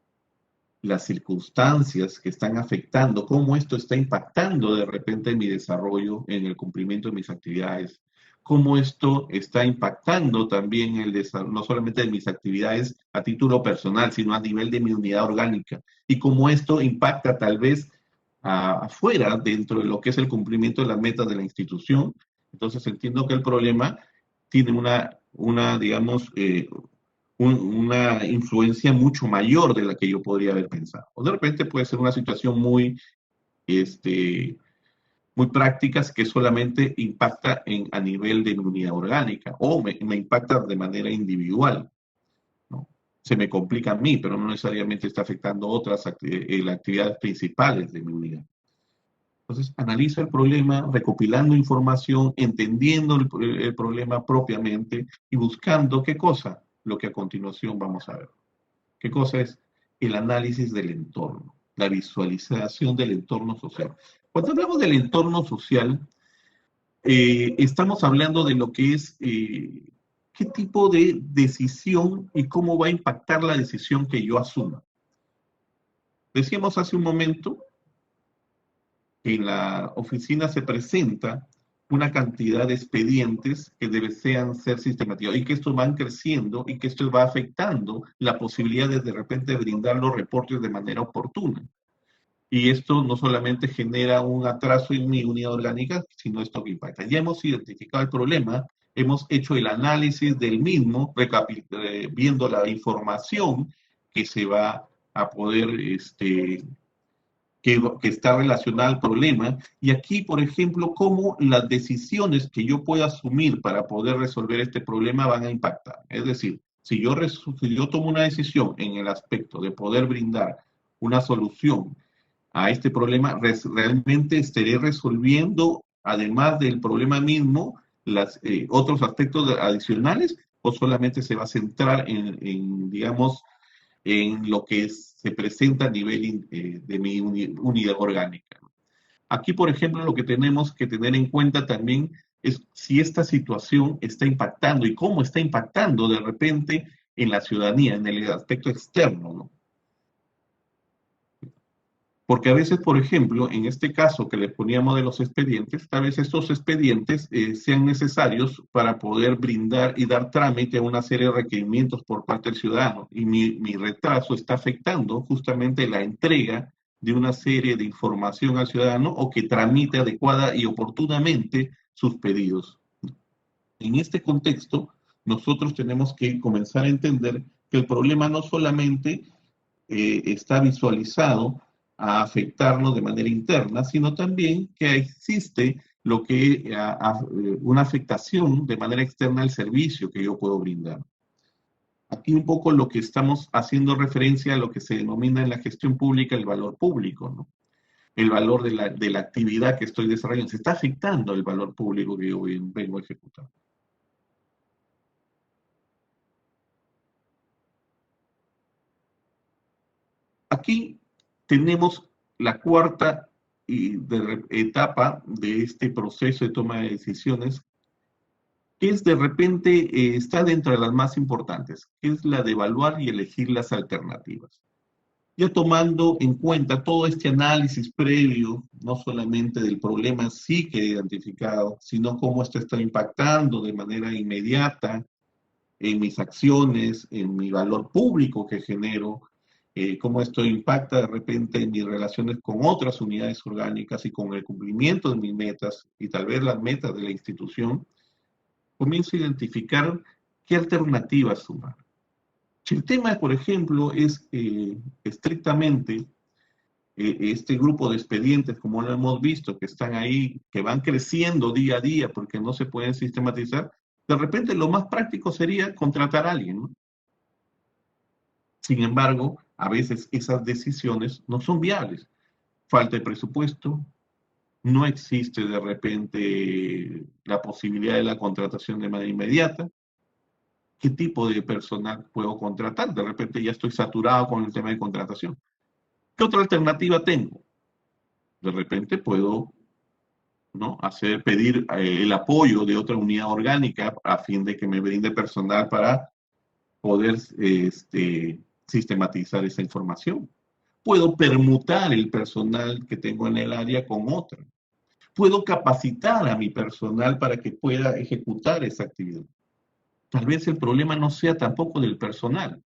las circunstancias que están afectando, cómo esto está impactando de repente en mi desarrollo, en el cumplimiento de mis actividades, cómo esto está impactando también no solamente de mis actividades a título personal, sino a nivel de mi unidad orgánica, y cómo esto impacta tal vez afuera, dentro de lo que es el cumplimiento de las metas de la institución. Entonces entiendo que el problema tiene digamos, una influencia mucho mayor de la que yo podría haber pensado. O de repente puede ser una situación muy práctica que solamente impacta a nivel de mi unidad orgánica o me impacta de manera individual, ¿no? Se me complica a mí, pero no necesariamente está afectando otras actividades principales de mi unidad. Entonces, analizo el problema, recopilando información, entendiendo el problema propiamente y buscando qué cosa, lo que a continuación vamos a ver. ¿Qué cosa es? El análisis del entorno, la visualización del entorno social. Cuando hablamos del entorno social, estamos hablando de lo que es qué tipo de decisión y cómo va a impactar la decisión que yo asuma. Decíamos hace un momento que en la oficina se presenta una cantidad de expedientes que desean ser sistematizados y que estos van creciendo y que esto va afectando la posibilidad de repente brindar los reportes de manera oportuna. Y esto no solamente genera un atraso en mi unidad orgánica, sino esto que impacta. Ya hemos identificado el problema, hemos hecho el análisis del mismo, viendo la información que se va a poder que está relacionada al problema, y aquí, por ejemplo, cómo las decisiones que yo pueda asumir para poder resolver este problema van a impactar. Es decir, si yo tomo una decisión en el aspecto de poder brindar una solución a este problema, realmente estaré resolviendo, además del problema mismo, otros aspectos adicionales, o solamente se va a centrar digamos, en lo que se presenta a nivel de mi unidad orgánica. Aquí, por ejemplo, lo que tenemos que tener en cuenta también es si esta situación está impactando y cómo está impactando de repente en la ciudadanía, en el aspecto externo, ¿no? Porque a veces, por ejemplo, en este caso que le poníamos de los expedientes, tal vez estos expedientes sean necesarios para poder brindar y dar trámite a una serie de requerimientos por parte del ciudadano. Y mi retraso está afectando justamente la entrega de una serie de información al ciudadano o que tramite adecuada y oportunamente sus pedidos. En este contexto, nosotros tenemos que comenzar a entender que el problema no solamente está visualizado a afectarnos de manera interna, sino también que existe una afectación de manera externa al servicio que yo puedo brindar. Aquí un poco lo que estamos haciendo referencia a lo que se denomina en la gestión pública el valor público, ¿no? El valor de la actividad que estoy desarrollando. Se está afectando el valor público que yo vengo a ejecutar. Aquí tenemos la cuarta etapa de este proceso de toma de decisiones, que es de repente, está dentro de las más importantes, que es la de evaluar y elegir las alternativas. Ya tomando en cuenta todo este análisis previo, no solamente del problema sí que he identificado, sino cómo esto está impactando de manera inmediata en mis acciones, en mi valor público que genero, cómo esto impacta de repente en mis relaciones con otras unidades orgánicas y con el cumplimiento de mis metas y tal vez las metas de la institución, comienzo a identificar qué alternativas sumar. Si el tema, por ejemplo, es estrictamente este grupo de expedientes, como lo hemos visto, que están ahí, que van creciendo día a día porque no se pueden sistematizar, de repente lo más práctico sería contratar a alguien, ¿no? Sin embargo, a veces esas decisiones no son viables. Falta de presupuesto, no existe de repente la posibilidad de la contratación de manera inmediata. ¿Qué tipo de personal puedo contratar? De repente ya estoy saturado con el tema de contratación. ¿Qué otra alternativa tengo? De repente puedo, ¿no?, pedir el apoyo de otra unidad orgánica a fin de que me brinde personal para poder sistematizar esa información. Puedo permutar el personal que tengo en el área con otra. Puedo capacitar a mi personal para que pueda ejecutar esa actividad. Tal vez el problema no sea tampoco del personal.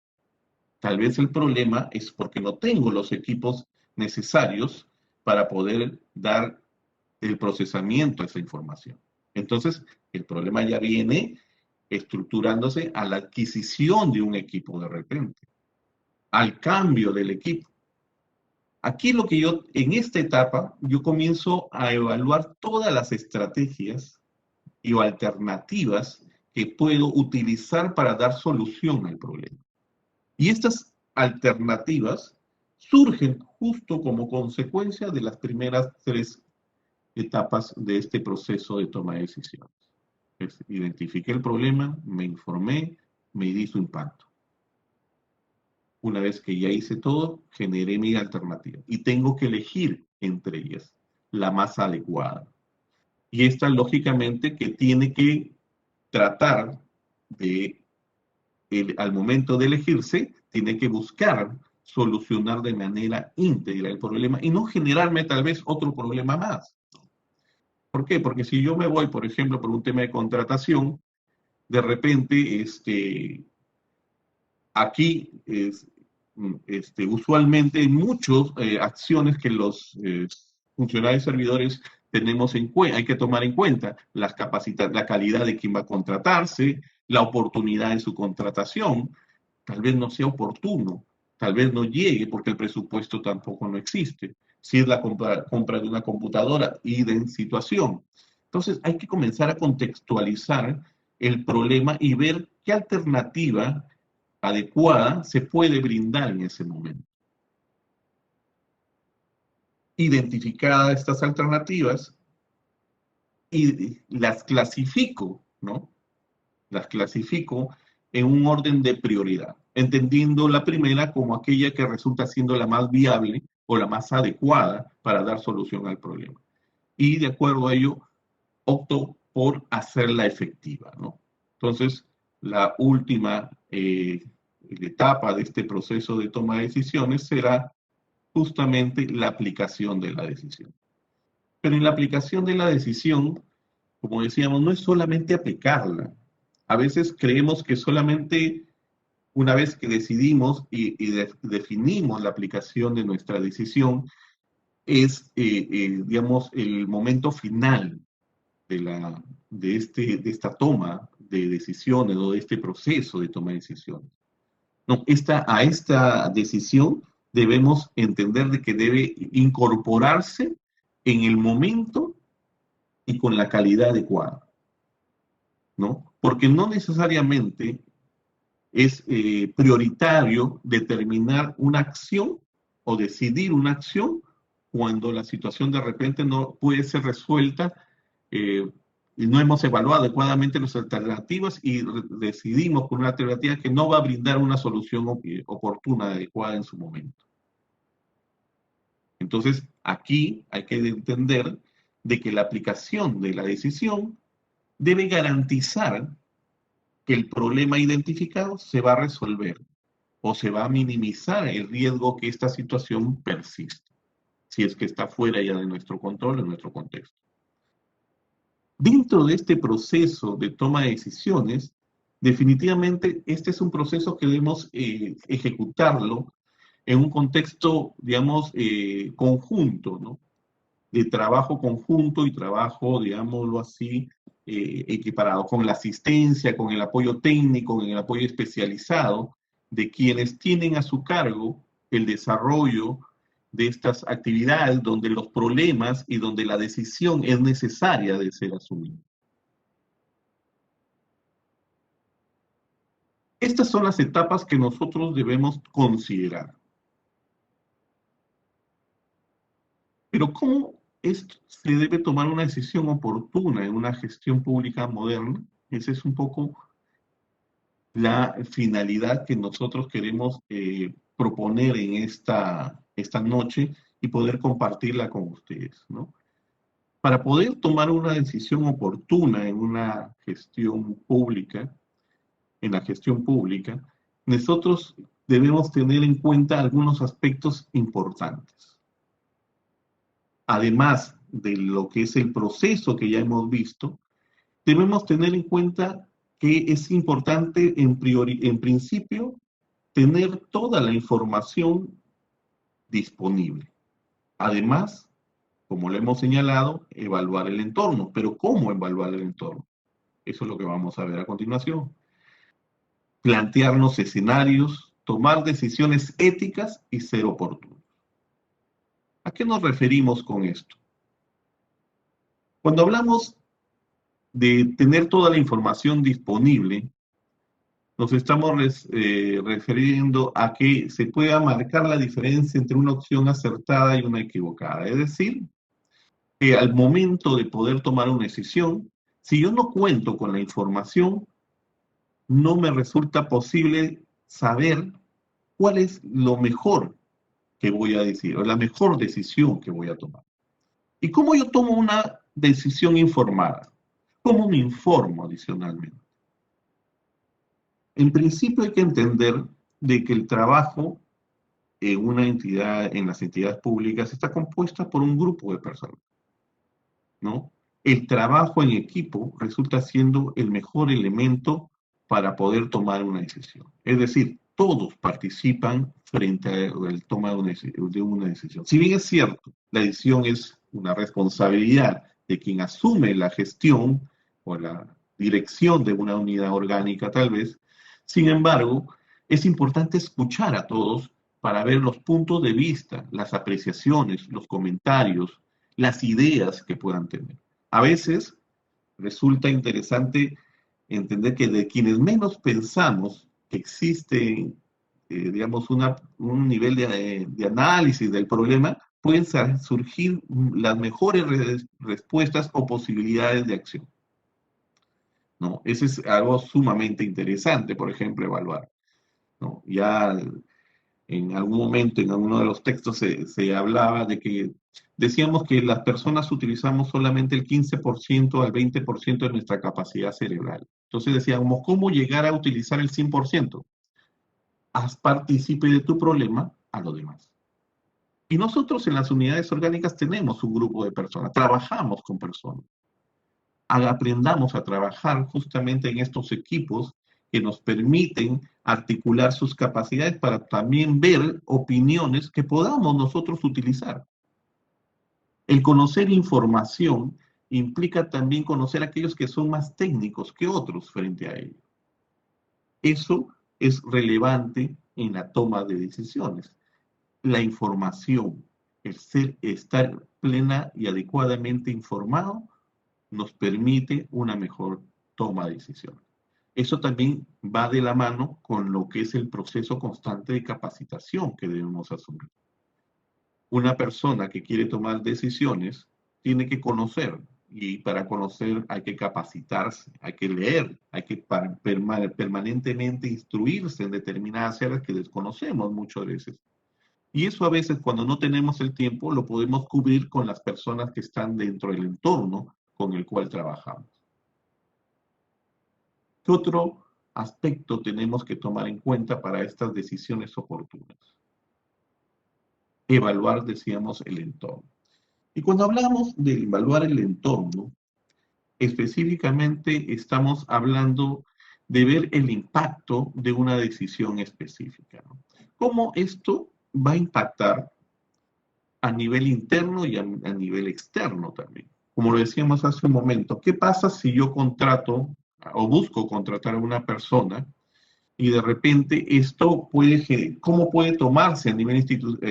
Tal vez el problema es porque no tengo los equipos necesarios para poder dar el procesamiento a esa información. Entonces, el problema ya viene estructurándose a la adquisición de un equipo de repente, al cambio del equipo. Aquí en esta etapa, yo comienzo a evaluar todas las estrategias o alternativas que puedo utilizar para dar solución al problema. Y estas alternativas surgen justo como consecuencia de las primeras 3 etapas de este proceso de toma de decisiones. Identifiqué el problema, me informé, medí su impacto. Una vez que ya hice todo, generé mi alternativa. Y tengo que elegir entre ellas la más adecuada. Y esta, lógicamente, que tiene que tratar de, al momento de elegirse, tiene que buscar solucionar de manera íntegra el problema y no generarme tal vez otro problema más. ¿Por qué? Porque si yo me voy, por ejemplo, por un tema de contratación, de repente, aquí usualmente hay muchas acciones que los funcionarios y servidores tenemos hay que tomar en cuenta la calidad de quien va a contratarse, la oportunidad de su contratación. Tal vez no sea oportuno, tal vez no llegue porque el presupuesto tampoco no existe. Si es la compra de una computadora, idem situación. Entonces hay que comenzar a contextualizar el problema y ver qué alternativa adecuada se puede brindar en ese momento. Identificadas estas alternativas y las clasifico, ¿no? Las clasifico en un orden de prioridad, entendiendo la primera como aquella que resulta siendo la más viable o la más adecuada para dar solución al problema. Y de acuerdo a ello, opto por hacerla efectiva, ¿no? Entonces, la última etapa de este proceso de toma de decisiones será justamente la aplicación de la decisión. Pero en la aplicación de la decisión, como decíamos, no es solamente aplicarla. A veces creemos que solamente una vez que decidimos y definimos la aplicación de nuestra decisión, es, digamos, el momento final de esta toma de decisiones o de este proceso de toma de decisiones. No, a esta decisión debemos entender de que debe incorporarse en el momento y con la calidad adecuada, ¿no? Porque no necesariamente es prioritario determinar una acción o decidir una acción cuando la situación de repente no puede ser resuelta y no hemos evaluado adecuadamente las alternativas y decidimos por una alternativa que no va a brindar una solución oportuna, adecuada en su momento. Entonces, aquí hay que entender de que la aplicación de la decisión debe garantizar que el problema identificado se va a resolver o se va a minimizar el riesgo que esta situación persista, si es que está fuera ya de nuestro control, de nuestro contexto. Dentro de este proceso de toma de decisiones, definitivamente este es un proceso que debemos ejecutarlo en un contexto, digamos, conjunto, ¿no? De trabajo conjunto y trabajo, digámoslo así, equiparado con la asistencia, con el apoyo técnico, con el apoyo especializado de quienes tienen a su cargo el desarrollo de estas actividades donde los problemas y donde la decisión es necesaria de ser asumida. Estas son las etapas que nosotros debemos considerar. Pero ¿cómo se debe tomar una decisión oportuna en una gestión pública moderna. Esa es un poco la finalidad que nosotros queremos proponer en esta noche y poder compartirla con ustedes, ¿no? Para poder tomar una decisión oportuna en una gestión pública, nosotros debemos tener en cuenta algunos aspectos importantes. Además de lo que es el proceso que ya hemos visto, debemos tener en cuenta que es importante en principio tener toda la información disponible. Además, como lo hemos señalado, evaluar el entorno. Pero ¿cómo evaluar el entorno? Eso es lo que vamos a ver a continuación. Plantearnos escenarios, tomar decisiones éticas y ser oportunos. ¿A qué nos referimos con esto? Cuando hablamos de tener toda la información disponible, nos estamos refiriendo a que se pueda marcar la diferencia entre una opción acertada y una equivocada. Es decir, que al momento de poder tomar una decisión, si yo no cuento con la información, no me resulta posible saber cuál es lo mejor que voy a decir, o la mejor decisión que voy a tomar. ¿Y cómo yo tomo una decisión informada? ¿Cómo me informo adicionalmente? En principio hay que entender de que el trabajo en una entidad, en las entidades públicas, está compuesta por un grupo de personas, ¿no? El trabajo en equipo resulta siendo el mejor elemento para poder tomar una decisión. Es decir, todos participan frente al toma de una decisión. Si bien es cierto, la decisión es una responsabilidad de quien asume la gestión o la dirección de una unidad orgánica tal vez, sin embargo, es importante escuchar a todos para ver los puntos de vista, las apreciaciones, los comentarios, las ideas que puedan tener. A veces resulta interesante entender que de quienes menos pensamos que existe, digamos, un nivel de análisis del problema, pueden surgir las mejores respuestas o posibilidades de acción, ¿no? Eso es algo sumamente interesante, por ejemplo, evaluar, ¿no? Ya en algún momento, en alguno de los textos se hablaba de que decíamos que las personas utilizamos solamente el 15% al 20% de nuestra capacidad cerebral. Entonces decíamos, ¿cómo llegar a utilizar el 100%? Haz partícipe de tu problema a los demás. Y nosotros en las unidades orgánicas tenemos un grupo de personas, trabajamos con personas. Aprendamos a trabajar justamente en estos equipos que nos permiten articular sus capacidades para también ver opiniones que podamos nosotros utilizar. El conocer información implica también conocer a aquellos que son más técnicos que otros frente a ello. Eso es relevante en la toma de decisiones. La información, estar plena y adecuadamente informado, nos permite una mejor toma de decisiones. Eso también va de la mano con lo que es el proceso constante de capacitación que debemos asumir. Una persona que quiere tomar decisiones tiene que conocer, y para conocer hay que capacitarse, hay que leer, hay que permanentemente instruirse en determinadas áreas que desconocemos muchas veces. Y eso a veces cuando no tenemos el tiempo lo podemos cubrir con las personas que están dentro del entorno con el cual trabajamos. ¿Qué otro aspecto tenemos que tomar en cuenta para estas decisiones oportunas? Evaluar, decíamos, el entorno. Y cuando hablamos de evaluar el entorno, específicamente estamos hablando de ver el impacto de una decisión específica, ¿no? ¿Cómo esto va a impactar a nivel interno y a nivel externo también? Como lo decíamos hace un momento, ¿qué pasa si yo contrato o busco contratar a una persona y de repente esto ¿cómo puede tomarse a nivel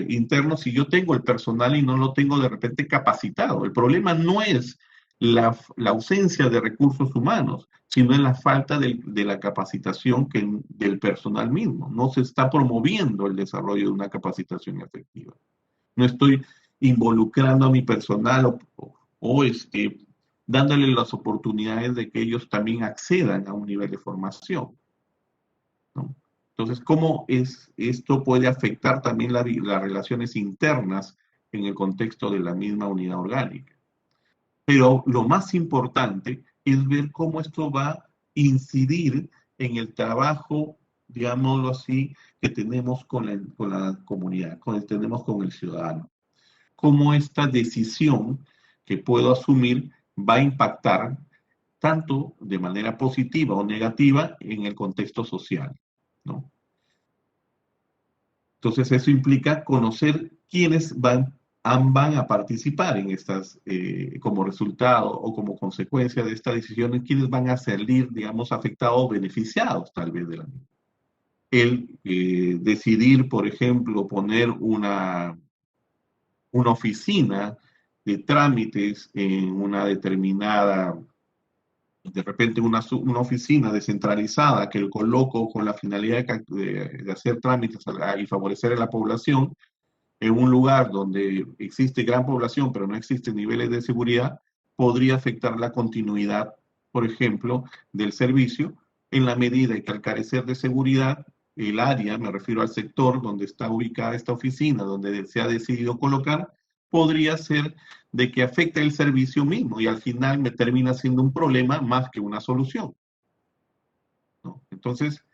interno si yo tengo el personal y no lo tengo de repente capacitado? El problema no es la ausencia de recursos humanos, sino en la falta de la capacitación del personal mismo. No se está promoviendo el desarrollo de una capacitación efectiva. No estoy involucrando a mi personal o dándole las oportunidades de que ellos también accedan a un nivel de formación, ¿no? Entonces, ¿cómo esto puede afectar también las relaciones internas en el contexto de la misma unidad orgánica? Pero lo más importante es ver cómo esto va a incidir en el trabajo, digámoslo así, que tenemos con la comunidad, tenemos con el ciudadano. Cómo esta decisión que puedo asumir va a impactar tanto de manera positiva o negativa en el contexto social, ¿no? Entonces eso implica conocer quiénes van a participar en estas, como resultado o como consecuencia de estas decisiones, quiénes van a salir, digamos, afectados o beneficiados tal vez de la misma. El decidir, por ejemplo, poner una oficina de trámites en una determinada, de repente una oficina descentralizada que coloco con la finalidad de hacer trámites y favorecer a la población en un lugar donde existe gran población pero no existen niveles de seguridad, podría afectar la continuidad, por ejemplo, del servicio en la medida en que al carecer de seguridad, el área, me refiero al sector donde está ubicada esta oficina, donde se ha decidido colocar, podría ser de que afecte el servicio mismo y al final me termina siendo un problema más que una solución, ¿no? Entonces,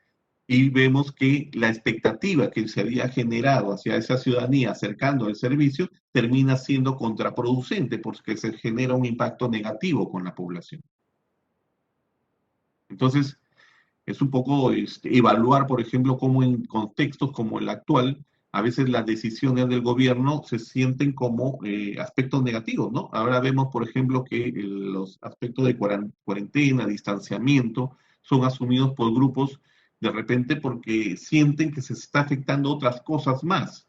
y vemos que la expectativa que se había generado hacia esa ciudadanía acercando el servicio termina siendo contraproducente porque se genera un impacto negativo con la población. Entonces, es un poco evaluar, por ejemplo, cómo en contextos como el actual, a veces las decisiones del gobierno se sienten como aspectos negativos, ¿no? Ahora vemos, por ejemplo, que los aspectos de cuarentena, distanciamiento, son asumidos por grupos de repente porque sienten que se está afectando otras cosas más,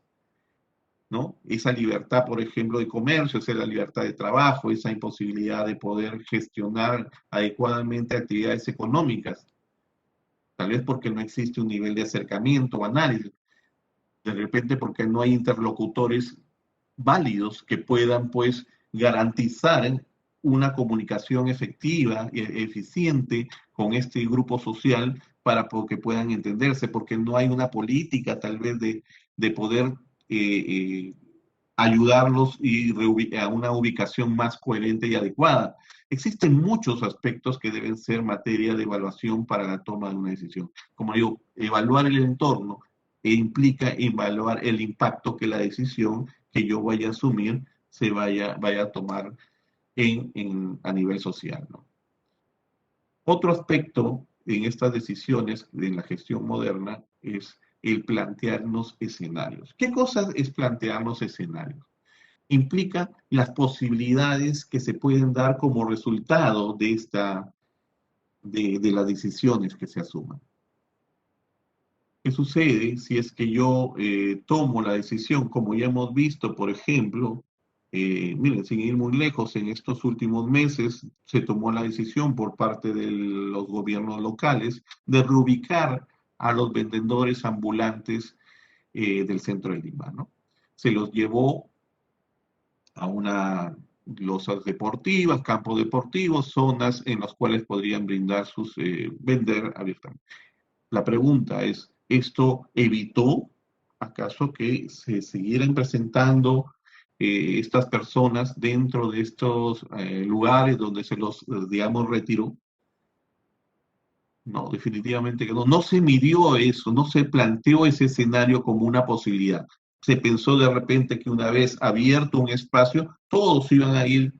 ¿no? Esa libertad, por ejemplo, de comercio, esa la libertad de trabajo, esa imposibilidad de poder gestionar adecuadamente actividades económicas, tal vez porque no existe un nivel de acercamiento o análisis, de repente porque no hay interlocutores válidos que puedan, pues, garantizar una comunicación efectiva y eficiente con este grupo social para que puedan entenderse, porque no hay una política tal vez de poder ayudarlos y a una ubicación más coherente y adecuada. Existen muchos aspectos que deben ser materia de evaluación para la toma de una decisión. Como digo, evaluar el entorno implica evaluar el impacto que la decisión que yo vaya a asumir se vaya a tomar a nivel social, ¿no? Otro aspecto en estas decisiones de la gestión moderna es el plantearnos escenarios. ¿Qué cosa es plantearnos escenarios? Implica las posibilidades que se pueden dar como resultado de las decisiones que se asuman. ¿Qué sucede si es que yo tomo la decisión, como ya hemos visto, por ejemplo, miren, sin ir muy lejos, en estos últimos meses se tomó la decisión por parte de los gobiernos locales de reubicar a los vendedores ambulantes del centro de Lima, ¿no? Se los llevó a losas deportivas, campos deportivos, zonas en las cuales podrían brindar vender abiertamente. La pregunta es, ¿esto evitó acaso que se siguieran presentando estas personas dentro de estos lugares donde se los, digamos, retiró? No, definitivamente que no. No se midió eso, no se planteó ese escenario como una posibilidad. Se pensó de repente que una vez abierto un espacio, todos iban a ir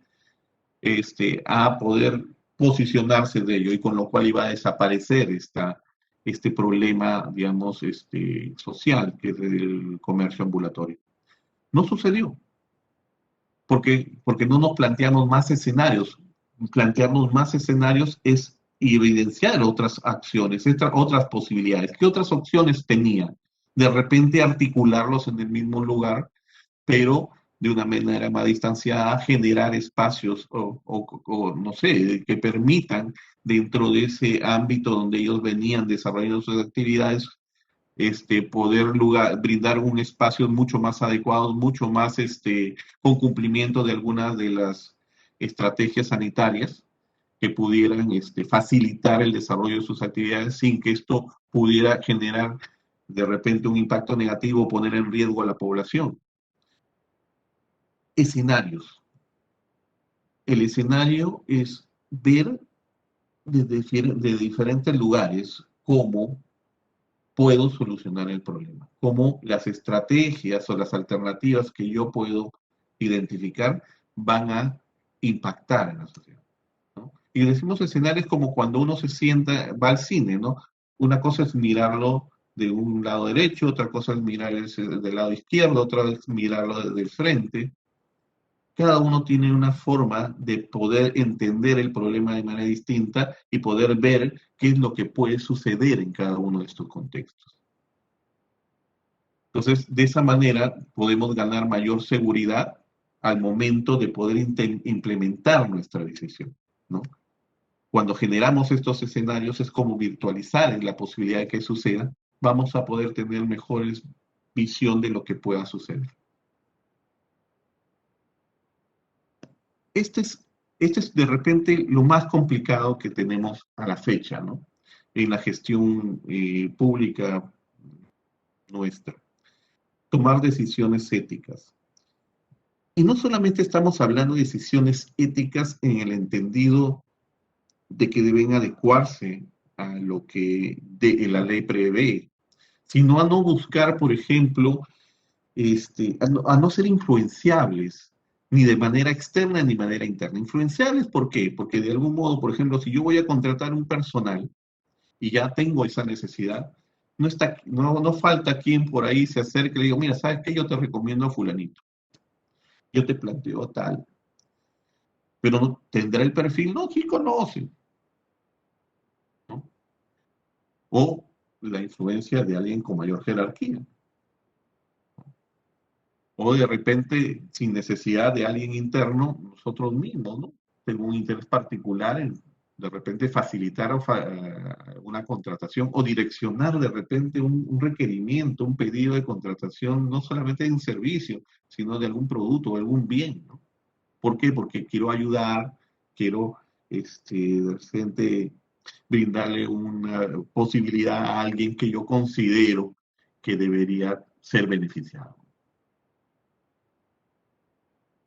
a poder posicionarse de ello y con lo cual iba a desaparecer este problema, digamos, social que es el comercio ambulatorio. No sucedió, porque no nos planteamos más escenarios. Plantearnos más escenarios es evidenciar otras acciones, otras posibilidades. ¿Qué otras opciones tenía? De repente articularlos en el mismo lugar, pero de una manera más distanciada, generar espacios o no sé, que permitan dentro de ese ámbito donde ellos venían desarrollando sus actividades, poder brindar un espacio mucho más adecuado, mucho más con cumplimiento de algunas de las estrategias sanitarias que pudieran facilitar el desarrollo de sus actividades sin que esto pudiera generar de repente un impacto negativo o poner en riesgo a la población. Escenarios. El escenario es ver de diferentes lugares cómo puedo solucionar el problema, cómo las estrategias o las alternativas que yo puedo identificar van a impactar en la sociedad, ¿no? Y decimos escenarios como cuando uno se sienta, va al cine, ¿no? Una cosa es mirarlo de un lado derecho, otra cosa es mirar del lado izquierdo, otra vez mirarlo del frente. Cada uno tiene una forma de poder entender el problema de manera distinta y poder ver qué es lo que puede suceder en cada uno de estos contextos. Entonces, de esa manera podemos ganar mayor seguridad al momento de poder implementar nuestra decisión, ¿no? Cuando generamos estos escenarios es como virtualizar la posibilidad de que suceda, vamos a poder tener mejores visión de lo que pueda suceder. Este es de repente lo más complicado que tenemos a la fecha, ¿no? En la gestión pública nuestra. Tomar decisiones éticas. Y no solamente estamos hablando de decisiones éticas en el entendido de que deben adecuarse a lo que la ley prevé, sino a no buscar, por ejemplo, a no ser influenciables, ni de manera externa ni de manera interna. Influenciables, ¿por qué? Porque de algún modo, por ejemplo, si yo voy a contratar un personal y ya tengo esa necesidad, no falta quien por ahí se acerque y le diga, mira, ¿sabes qué? Yo te recomiendo a fulanito. Yo te planteo tal. Pero no tendrá el perfil, no, sí conoce, ¿no? O la influencia de alguien con mayor jerarquía. O de repente, sin necesidad de alguien interno, nosotros mismos, ¿no? Tengo un interés particular en, de repente, facilitar una contratación o direccionar de repente un requerimiento, un pedido de contratación, no solamente de un servicio, sino de algún producto o algún bien, ¿no? ¿Por qué? Porque quiero ayudar, quiero de repente brindarle una posibilidad a alguien que yo considero que debería ser beneficiado.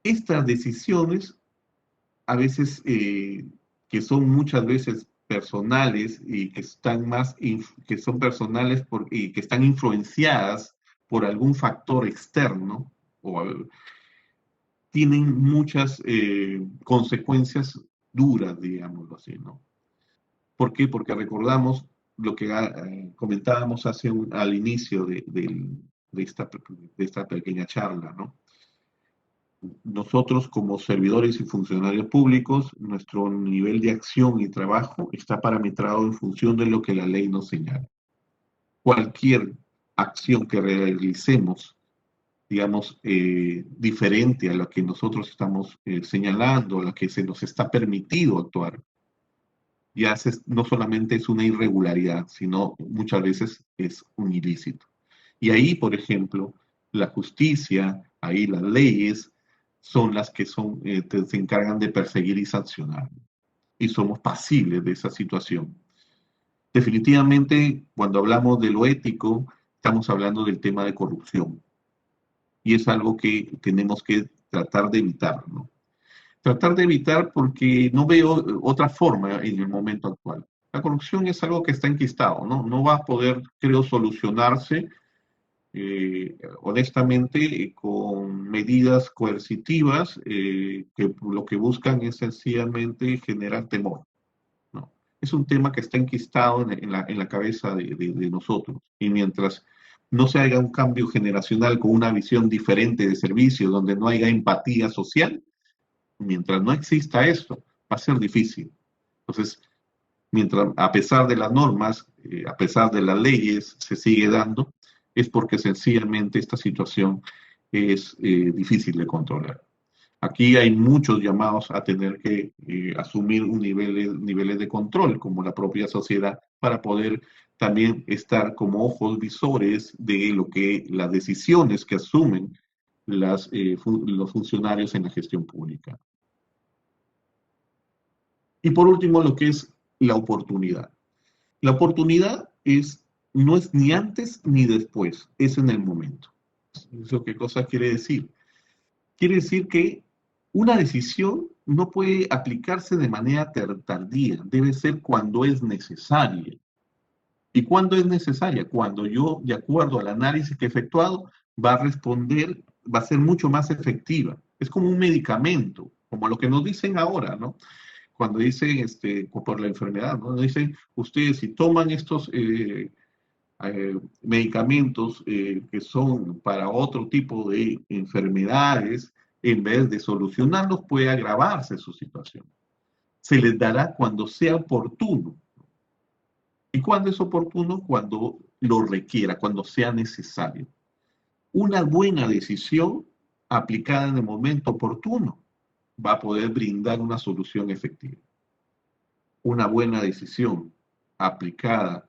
Estas decisiones, a veces, que son muchas veces personales y que son personales y que están influenciadas por algún factor externo, tienen muchas consecuencias duras, digámoslo así, ¿no? ¿Por qué? Porque recordamos lo que comentábamos al inicio de esta pequeña charla, ¿no? Nosotros como servidores y funcionarios públicos, nuestro nivel de acción y trabajo está parametrado en función de lo que la ley nos señala. Cualquier acción que realicemos, digamos, diferente a la que nosotros estamos señalando, a la que se nos está permitido actuar, ya no solamente es una irregularidad, sino muchas veces es un ilícito. Y ahí, por ejemplo, la justicia, ahí las leyes, son las que se encargan de perseguir y sancionar. Y somos pasibles de esa situación. Definitivamente, cuando hablamos de lo ético, estamos hablando del tema de corrupción. Y es algo que tenemos que tratar de evitar, ¿no? Tratar de evitar porque no veo otra forma en el momento actual. La corrupción es algo que está enquistado, ¿no? No va a poder, creo, solucionarse honestamente, con medidas coercitivas que lo que buscan es sencillamente generar temor, ¿no? Es un tema que está enquistado en la cabeza de nosotros. Y mientras no se haga un cambio generacional con una visión diferente de servicio, donde no haya empatía social, mientras no exista esto, va a ser difícil. Entonces, a pesar de las normas, a pesar de las leyes, se sigue dando, es porque sencillamente esta situación es difícil de controlar. Aquí hay muchos llamados a tener que asumir niveles de control, como la propia sociedad, para poder también estar como ojos visores de lo que las decisiones que asumen los funcionarios en la gestión pública. Y por último, lo que es la oportunidad. La oportunidad no es ni antes ni después, es en el momento. ¿Eso qué cosa quiere decir? Quiere decir que una decisión no puede aplicarse de manera tardía, debe ser cuando es necesaria. ¿Y cuándo es necesaria? Cuando yo, de acuerdo al análisis que he efectuado, va a responder, va a ser mucho más efectiva. Es como un medicamento, como lo que nos dicen ahora, ¿no? Cuando dicen por la enfermedad, ¿no? Dicen, ustedes si toman estos medicamentos que son para otro tipo de enfermedades, en vez de solucionarlos, puede agravarse su situación. Se les dará cuando sea oportuno. ¿Y cuándo es oportuno? Cuando lo requiera, cuando sea necesario. Una buena decisión aplicada en el momento oportuno va a poder brindar una solución efectiva. Una buena decisión aplicada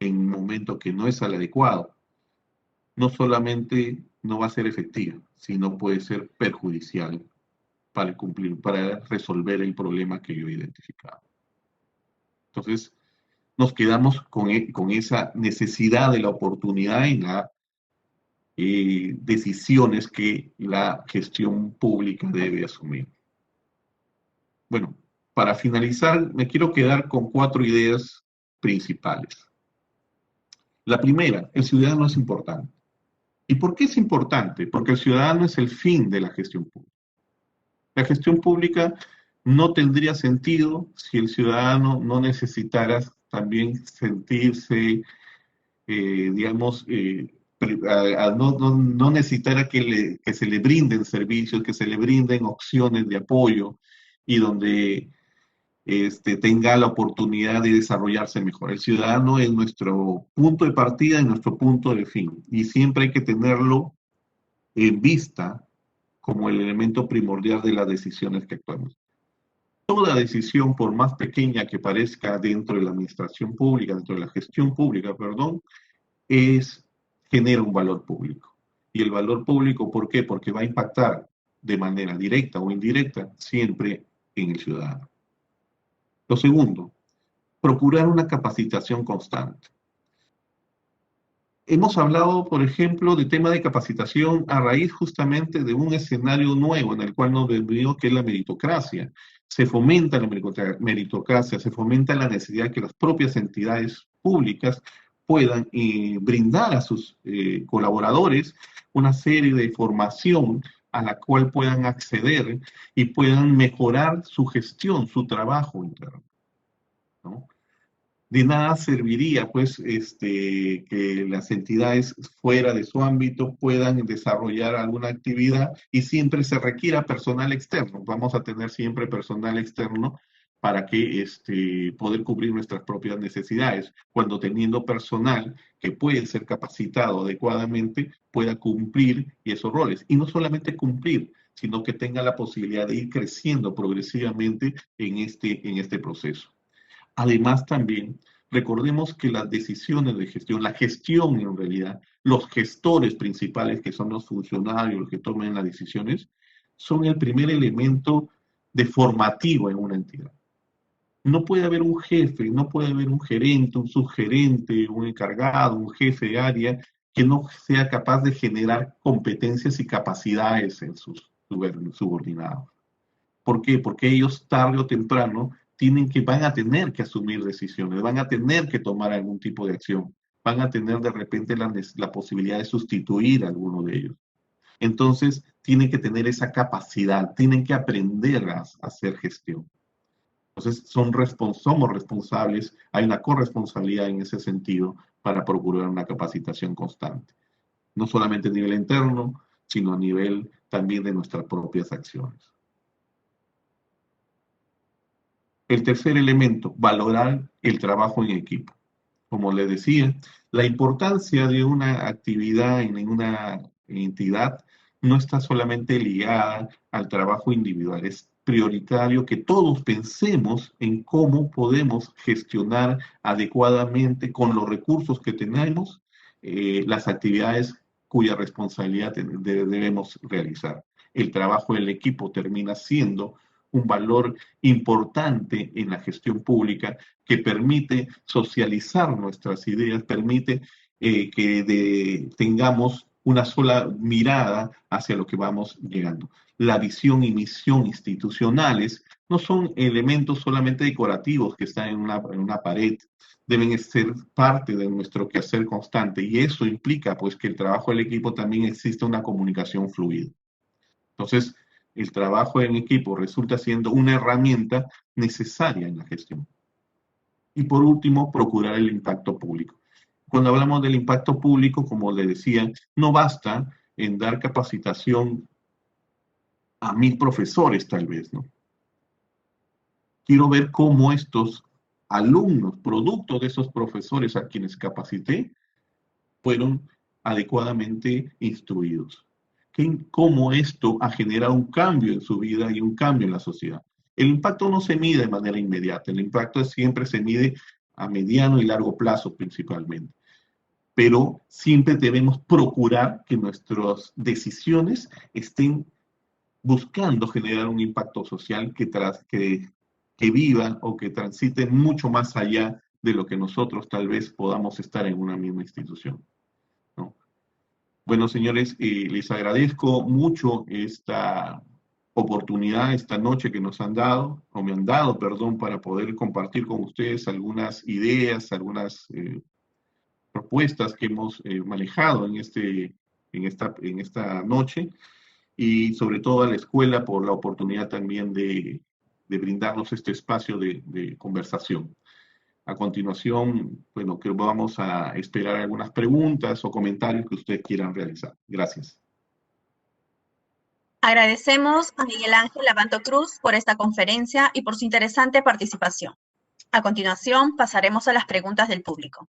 en un momento que no es el adecuado, no solamente no va a ser efectiva, sino puede ser perjudicial para resolver el problema que yo he identificado. Entonces, nos quedamos con esa necesidad de la oportunidad en las decisiones que la gestión pública debe asumir. Bueno, para finalizar, me quiero quedar con 4 ideas principales. La primera, el ciudadano es importante. ¿Y por qué es importante? Porque el ciudadano es el fin de la gestión pública. La gestión pública no tendría sentido si el ciudadano no necesitara también sentirse, digamos, no necesitara que se le brinden servicios, que se le brinden opciones de apoyo y donde tenga la oportunidad de desarrollarse mejor. El ciudadano es nuestro punto de partida y nuestro punto de fin. Y siempre hay que tenerlo en vista como el elemento primordial de las decisiones que actuamos. Toda decisión, por más pequeña que parezca dentro de la administración pública, dentro de la gestión pública, perdón, genera un valor público. Y el valor público, ¿por qué? Porque va a impactar de manera directa o indirecta siempre en el ciudadano. Lo segundo, procurar una capacitación constante. Hemos hablado, por ejemplo, de tema de capacitación a raíz justamente de un escenario nuevo en el cual nos vemos que es la meritocracia. Se fomenta la meritocracia, se fomenta la necesidad de que las propias entidades públicas puedan brindar a sus colaboradores una serie de formación a la cual puedan acceder y puedan mejorar su gestión, su trabajo interno, ¿no? De nada serviría, pues, que las entidades fuera de su ámbito puedan desarrollar alguna actividad y siempre se requiera personal externo. Vamos a tener siempre personal externo para que poder cubrir nuestras propias necesidades, cuando teniendo personal que puede ser capacitado adecuadamente, pueda cumplir esos roles. Y no solamente cumplir, sino que tenga la posibilidad de ir creciendo progresivamente en este proceso. Además, también recordemos que las decisiones de gestión, la gestión en realidad, los gestores principales, que son los funcionarios, los que toman las decisiones, son el primer elemento de formativo en una entidad. No puede haber un jefe, no puede haber un gerente, un subgerente, un encargado, un jefe de área que no sea capaz de generar competencias y capacidades en sus subordinados. ¿Por qué? Porque ellos tarde o temprano van a tener que asumir decisiones, van a tener que tomar algún tipo de acción, van a tener de repente la posibilidad de sustituir a alguno de ellos. Entonces, tienen que tener esa capacidad, tienen que aprender a hacer gestión. Entonces, somos responsables, hay una corresponsabilidad en ese sentido para procurar una capacitación constante. No solamente a nivel interno, sino a nivel también de nuestras propias acciones. El tercer elemento, valorar el trabajo en equipo. Como les decía, la importancia de una actividad en una entidad no está solamente ligada al trabajo individual, es prioritario que todos pensemos en cómo podemos gestionar adecuadamente con los recursos que tenemos las actividades cuya responsabilidad debemos realizar. El trabajo del equipo termina siendo un valor importante en la gestión pública que permite socializar nuestras ideas, permite que tengamos una sola mirada hacia lo que vamos llegando. La visión y misión institucionales no son elementos solamente decorativos que están en una pared, deben ser parte de nuestro quehacer constante y eso implica pues que el trabajo del equipo también existe una comunicación fluida. Entonces, el trabajo en equipo resulta siendo una herramienta necesaria en la gestión. Y por último, procurar el impacto público. Cuando hablamos del impacto público, como le decía, no basta en dar capacitación a 1000 profesores tal vez, ¿no? Quiero ver cómo estos alumnos, producto de esos profesores a quienes capacité, fueron adecuadamente instruidos. Cómo esto ha generado un cambio en su vida y un cambio en la sociedad. El impacto no se mide de manera inmediata, el impacto siempre se mide a mediano y largo plazo principalmente. Pero siempre debemos procurar que nuestras decisiones estén buscando generar un impacto social que viva o que transite mucho más allá de lo que nosotros tal vez podamos estar en una misma institución, ¿no? Bueno, señores, les agradezco mucho esta oportunidad, esta noche que nos han dado, o me han dado, perdón, para poder compartir con ustedes algunas ideas, algunas propuestas que hemos manejado en esta noche, y sobre todo a la escuela por la oportunidad también de brindarnos este espacio de conversación. A continuación, bueno, que vamos a esperar algunas preguntas o comentarios que ustedes quieran realizar. Gracias. Agradecemos a Miguel Ángel Abanto Cruz por esta conferencia y por su interesante participación. A continuación, pasaremos a las preguntas del público.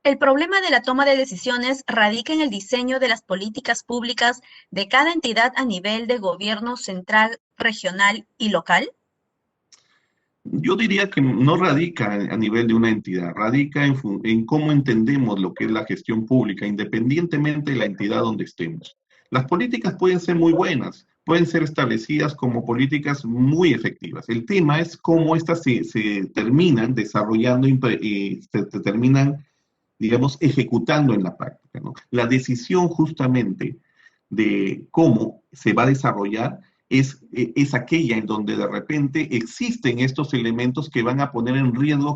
El problema de la toma de decisiones radica en el diseño de las políticas públicas de cada entidad a nivel de gobierno central, regional y local. Yo diría que no radica a nivel de una entidad, radica en cómo entendemos lo que es la gestión pública, independientemente de la entidad donde estemos. Las políticas pueden ser muy buenas, pueden ser establecidas como políticas muy efectivas. El tema es cómo estas se terminan desarrollando y se terminan, digamos, ejecutando en la práctica, ¿no? La decisión justamente de cómo se va a desarrollar es aquella en donde de repente existen estos elementos que van a poner en riesgo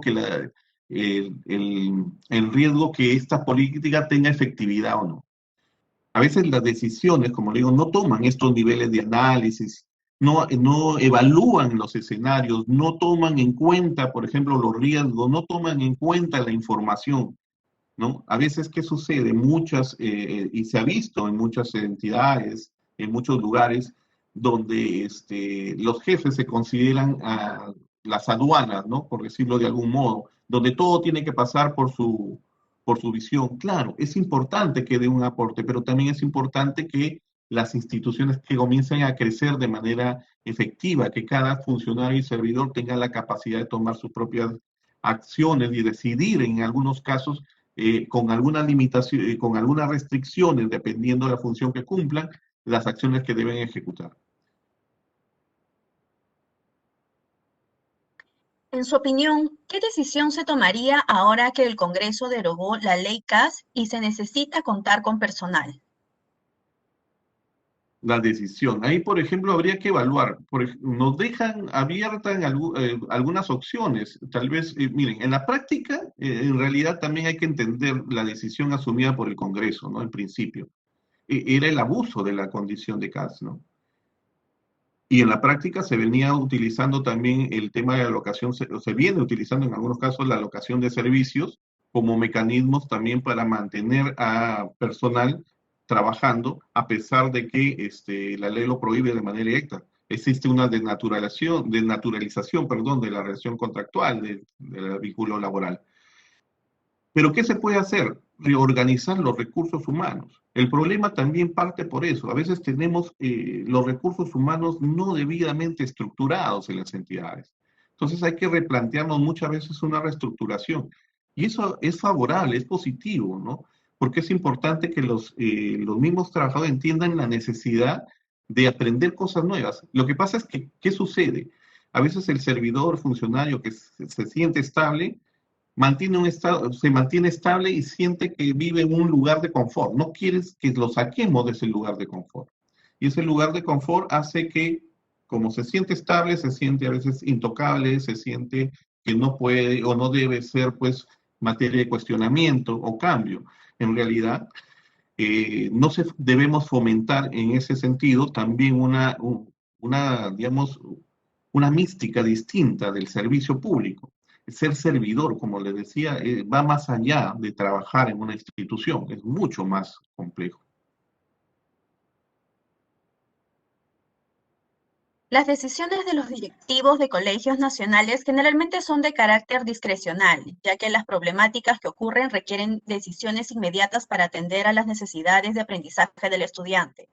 en riesgo que esta política tenga efectividad o no. A veces las decisiones, como le digo, no toman estos niveles de análisis, no evalúan los escenarios, no toman en cuenta, por ejemplo, los riesgos, no toman en cuenta la información, ¿no? A veces, ¿qué sucede? Y se ha visto en muchas entidades, en muchos lugares, donde los jefes se consideran las aduanas, ¿no? Por decirlo de algún modo, donde todo tiene que pasar por su visión. Claro, es importante que dé un aporte, pero también es importante que las instituciones que comiencen a crecer de manera efectiva, que cada funcionario y servidor tenga la capacidad de tomar sus propias acciones y decidir en algunos casos con alguna limitación, con algunas restricciones, dependiendo de la función que cumplan, las acciones que deben ejecutar. En su opinión, ¿qué decisión se tomaría ahora que el Congreso derogó la ley CAS y se necesita contar con personal? La decisión. Ahí, por ejemplo, habría que evaluar. Nos dejan abiertas algunas opciones. Tal vez, miren, en la práctica, en realidad también hay que entender la decisión asumida por el Congreso, ¿no? En principio. Era el abuso de la condición de CAS, ¿no? Y en la práctica se venía utilizando también el tema de la alocación, se viene utilizando en algunos casos la alocación de servicios como mecanismos también para mantener a personal trabajando, a pesar de que la ley lo prohíbe de manera directa. Existe una desnaturalización, de la relación contractual, del vínculo laboral. Pero ¿qué se puede hacer? reorganizar los recursos humanos. El problema también parte por eso. A veces tenemos los recursos humanos no debidamente estructurados en las entidades. Entonces hay que replantearnos muchas veces una reestructuración. Y eso es favorable, es positivo, ¿no? Porque es importante que los mismos trabajadores entiendan la necesidad de aprender cosas nuevas. Lo que pasa es que, ¿qué sucede? A veces el servidor, funcionario que se siente estable, mantiene un estado, se mantiene estable y siente que vive en un lugar de confort. No quieres que lo saquemos de ese lugar de confort. Y ese lugar de confort hace que, como se siente estable, se siente a veces intocable, se siente que no puede o no debe ser, pues, materia de cuestionamiento o cambio. En realidad, no se, debemos fomentar en ese sentido también digamos, una mística distinta del servicio público. Ser servidor, como les decía, va más allá de trabajar en una institución, es mucho más complejo. Las decisiones de los directivos de colegios nacionales generalmente son de carácter discrecional, ya que las problemáticas que ocurren requieren decisiones inmediatas para atender a las necesidades de aprendizaje del estudiante.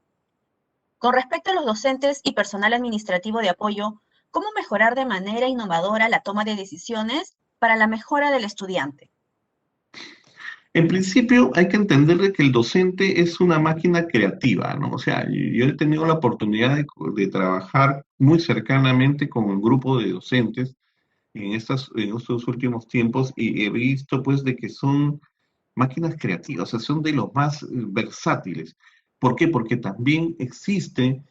Con respecto a los docentes y personal administrativo de apoyo, ¿cómo mejorar de manera innovadora la toma de decisiones para la mejora del estudiante? En principio hay que entenderle que el docente es una máquina creativa, ¿no? O sea, yo he tenido la oportunidad de trabajar muy cercanamente con un grupo de docentes en estos últimos tiempos y he visto pues de que son máquinas creativas, o sea, son de los más versátiles. ¿Por qué? Porque también existe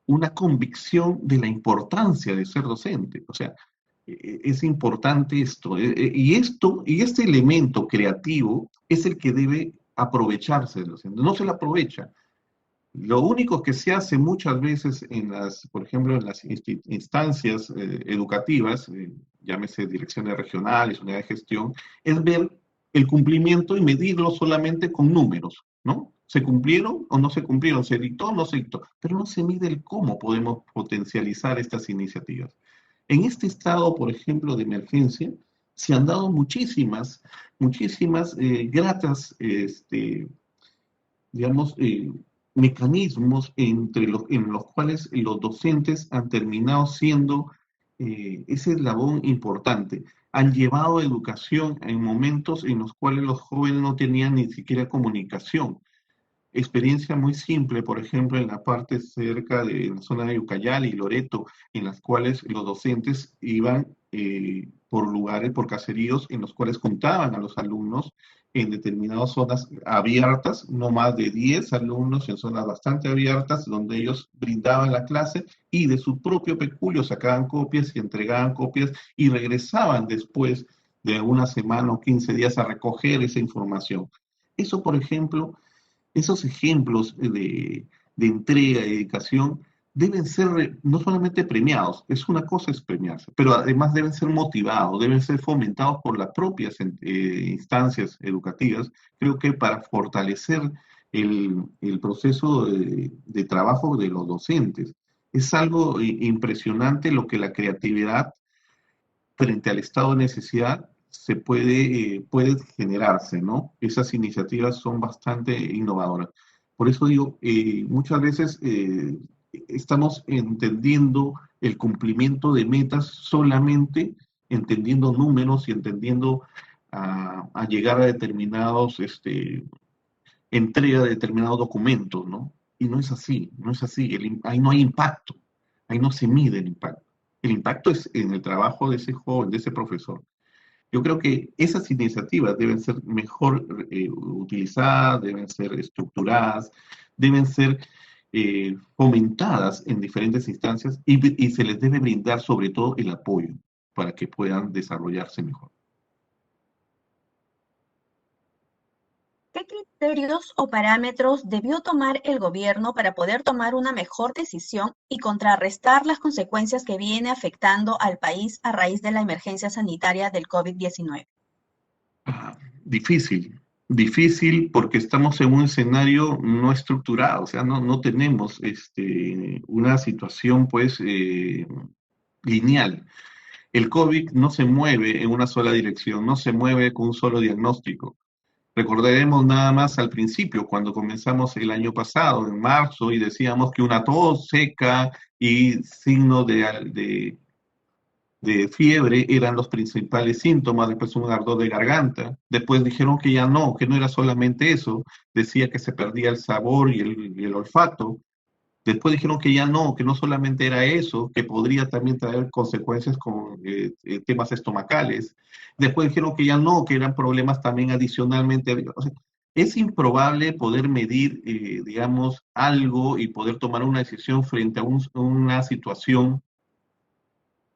una convicción de la importancia de ser docente. O sea, es importante esto. Y este elemento creativo es el que debe aprovecharse del docente. No se lo aprovecha. Lo único que se hace muchas veces por ejemplo, en las instancias educativas, llámese direcciones regionales, unidad de gestión, es ver el cumplimiento y medirlo solamente con números, ¿no? ¿Se cumplieron o no se cumplieron? ¿Se dictó o no se dictó? Pero no se mide el cómo podemos potencializar estas iniciativas. En este estado, por ejemplo, de emergencia, se han dado muchísimas gratas, digamos, mecanismos en los cuales los docentes han terminado siendo ese eslabón importante. Han llevado educación en momentos en los cuales los jóvenes no tenían ni siquiera comunicación. Experiencia muy simple, por ejemplo, en la parte cerca de la zona de Ucayali y Loreto, en las cuales los docentes iban por lugares, por caseríos, en los cuales juntaban a los alumnos en determinadas zonas abiertas, no más de 10 alumnos en zonas bastante abiertas, donde ellos brindaban la clase y de su propio peculio sacaban copias y entregaban copias y regresaban después de una semana o 15 días a recoger esa información. Eso, por ejemplo, esos ejemplos de entrega y dedicación deben ser no solamente premiados, es una cosa es premiarse, pero además deben ser motivados, deben ser fomentados por las propias instancias educativas, creo que para fortalecer el proceso de trabajo de los docentes. Es algo impresionante lo que la creatividad frente al estado de necesidad puede generarse, ¿no? Esas iniciativas son bastante innovadoras. Por eso digo, muchas veces estamos entendiendo el cumplimiento de metas solamente entendiendo números y entendiendo a llegar a determinados, entrega de determinados documentos, ¿no? Y no es así, no es así. Ahí no hay impacto, ahí no se mide el impacto. El impacto es en el trabajo de ese joven, de ese profesor. Yo creo que esas iniciativas deben ser mejor utilizadas, deben ser estructuradas, deben ser fomentadas en diferentes instancias y se les debe brindar sobre todo el apoyo para que puedan desarrollarse mejor. ¿Qué criterios o parámetros debió tomar el gobierno para poder tomar una mejor decisión y contrarrestar las consecuencias que viene afectando al país a raíz de la emergencia sanitaria del COVID-19? Difícil porque estamos en un escenario no estructurado, o sea, no tenemos una situación pues lineal. El COVID no se mueve en una sola dirección, no se mueve con un solo diagnóstico. Recordaremos nada más al principio, cuando comenzamos el año pasado, en marzo, y decíamos que una tos seca y signo de fiebre eran los principales síntomas, después un ardor de garganta, después dijeron que no era solamente eso, decía que se perdía el sabor y el olfato, después dijeron que no solamente era eso, que podría también traer consecuencias con temas estomacales. Después dijeron que ya no, que eran problemas también adicionalmente. O sea, es improbable poder medir, digamos, algo y poder tomar una decisión frente a una situación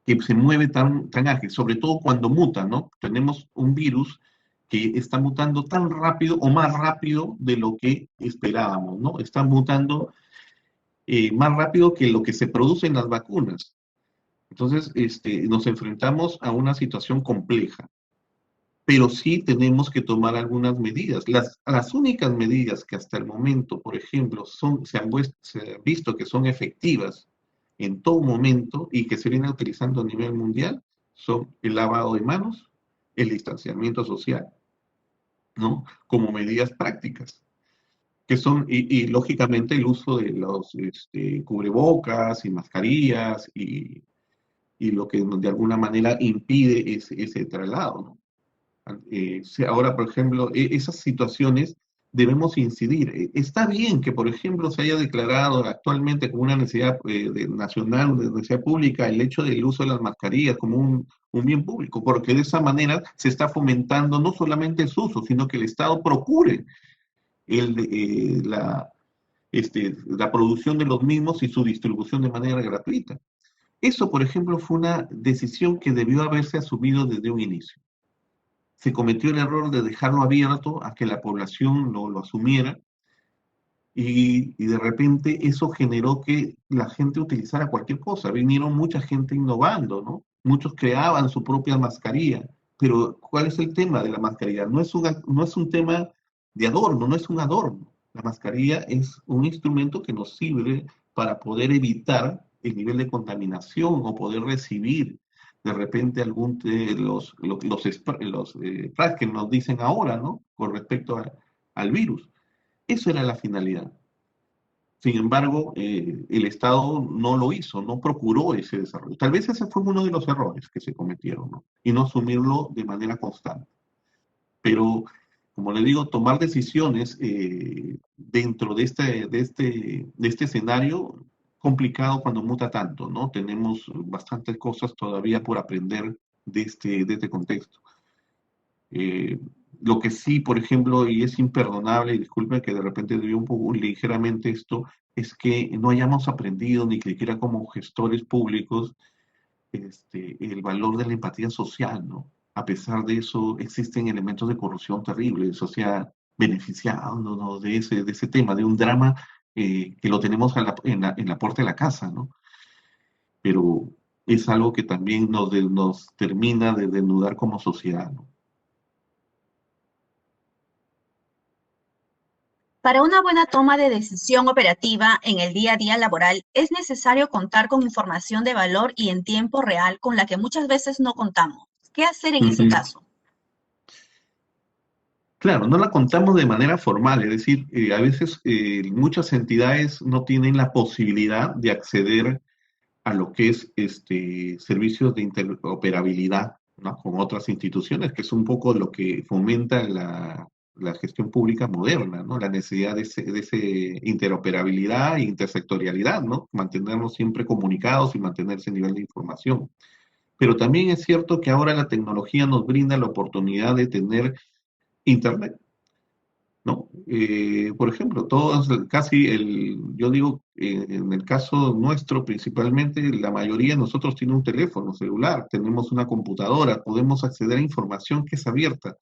que se mueve tan ágil, sobre todo cuando muta, ¿no? Tenemos un virus que está mutando tan rápido o más rápido de lo que esperábamos, ¿no? Está mutando más rápido que lo que se produce en las vacunas. Entonces, nos enfrentamos a una situación compleja, pero sí tenemos que tomar algunas medidas. Las únicas medidas que hasta el momento, por ejemplo, se han visto que son efectivas en todo momento y que se vienen utilizando a nivel mundial son el lavado de manos, el distanciamiento social, ¿no? Como medidas prácticas que son, lógicamente el uso de los cubrebocas y mascarillas y lo que de alguna manera impide ese traslado, ¿no? Ahora, por ejemplo, esas situaciones debemos incidir. Está bien que, por ejemplo, se haya declarado actualmente como una necesidad nacional, de necesidad pública, el hecho del uso de las mascarillas como un bien público, porque de esa manera se está fomentando no solamente su uso, sino que el Estado procure el, la producción de los mismos y su distribución de manera gratuita. Eso, por ejemplo, fue una decisión que debió haberse asumido desde un inicio. Se cometió el error de dejarlo abierto a que la población lo asumiera y de repente eso generó que la gente utilizara cualquier cosa. Vinieron mucha gente innovando, ¿no? Muchos creaban su propia mascarilla, pero ¿cuál es el tema de la mascarilla? No es un tema de adorno, no es un adorno. La mascarilla es un instrumento que nos sirve para poder evitar el nivel de contaminación o poder recibir de repente algún de los sprays que nos dicen ahora, ¿no? Con respecto al virus. Eso era la finalidad. Sin embargo, el Estado no lo hizo, no procuró ese desarrollo. Tal vez ese fue uno de los errores que se cometieron, ¿no? Y no asumirlo de manera constante. Pero, como le digo, tomar decisiones dentro de este escenario complicado cuando muta tanto, ¿no? Tenemos bastantes cosas todavía por aprender de este contexto. Lo que sí, por ejemplo, y es imperdonable, y disculpen que de repente desvío un poco ligeramente esto, es que no hayamos aprendido, ni siquiera como gestores públicos, el valor de la empatía social, ¿no? A pesar de eso, existen elementos de corrupción terribles, o sea, beneficiándonos de ese tema, de un drama que lo tenemos en la puerta de la casa, ¿no? Pero es algo que también nos termina de desnudar como sociedad, ¿no? Para una buena toma de decisión operativa en el día a día laboral, es necesario contar con información de valor y en tiempo real con la que muchas veces no contamos. ¿Qué hacer en ese caso? Claro, no la contamos de manera formal, es decir, a veces muchas entidades no tienen la posibilidad de acceder a lo que es servicios de interoperabilidad, ¿no? Con otras instituciones, que es un poco lo que fomenta la gestión pública moderna, ¿no? La necesidad de ese interoperabilidad e intersectorialidad, ¿no? Mantenernos siempre comunicados y mantener ese nivel de información. Pero también es cierto que ahora la tecnología nos brinda la oportunidad de tener Internet, ¿no? Por ejemplo, yo digo, en el caso nuestro principalmente, la mayoría de nosotros tiene un teléfono celular, tenemos una computadora, podemos acceder a información que es abierta,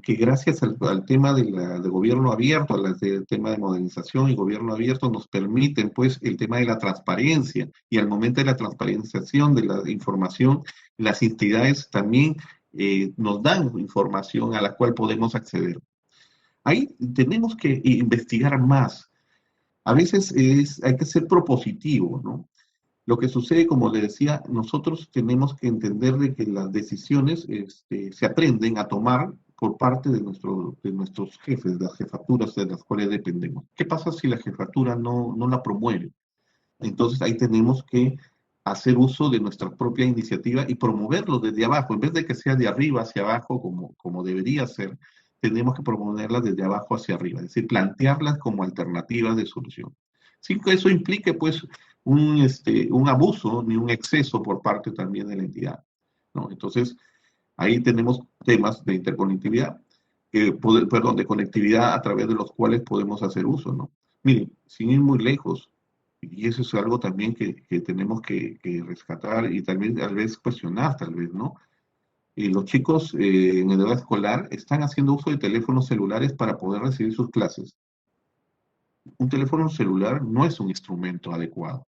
que gracias al tema de gobierno abierto, al tema de modernización y gobierno abierto, nos permiten, pues, el tema de la transparencia, y al momento de la transparenciación de la información, las entidades también nos dan información a la cual podemos acceder. Ahí tenemos que investigar más. A veces hay que ser propositivo, ¿no? Lo que sucede, como le decía, nosotros tenemos que entender de que las decisiones se aprenden a tomar por parte de nuestros jefes, de las jefaturas de las cuales dependemos. ¿Qué pasa si la jefatura no la promueve? Entonces ahí tenemos que hacer uso de nuestra propia iniciativa y promoverlo desde abajo, en vez de que sea de arriba hacia abajo como debería ser, tenemos que promoverlas desde abajo hacia arriba, es decir, plantearlas como alternativas de solución. Sin que eso implique pues un abuso ni un exceso por parte también de la entidad, ¿no? Entonces, ahí tenemos temas de interconectividad, perdón, de conectividad a través de los cuales podemos hacer uso, ¿no? Miren, sin ir muy lejos, y eso es algo también que tenemos que rescatar y también tal vez cuestionar, tal vez, ¿no? Los chicos en edad escolar están haciendo uso de teléfonos celulares para poder recibir sus clases. Un teléfono celular no es un instrumento adecuado.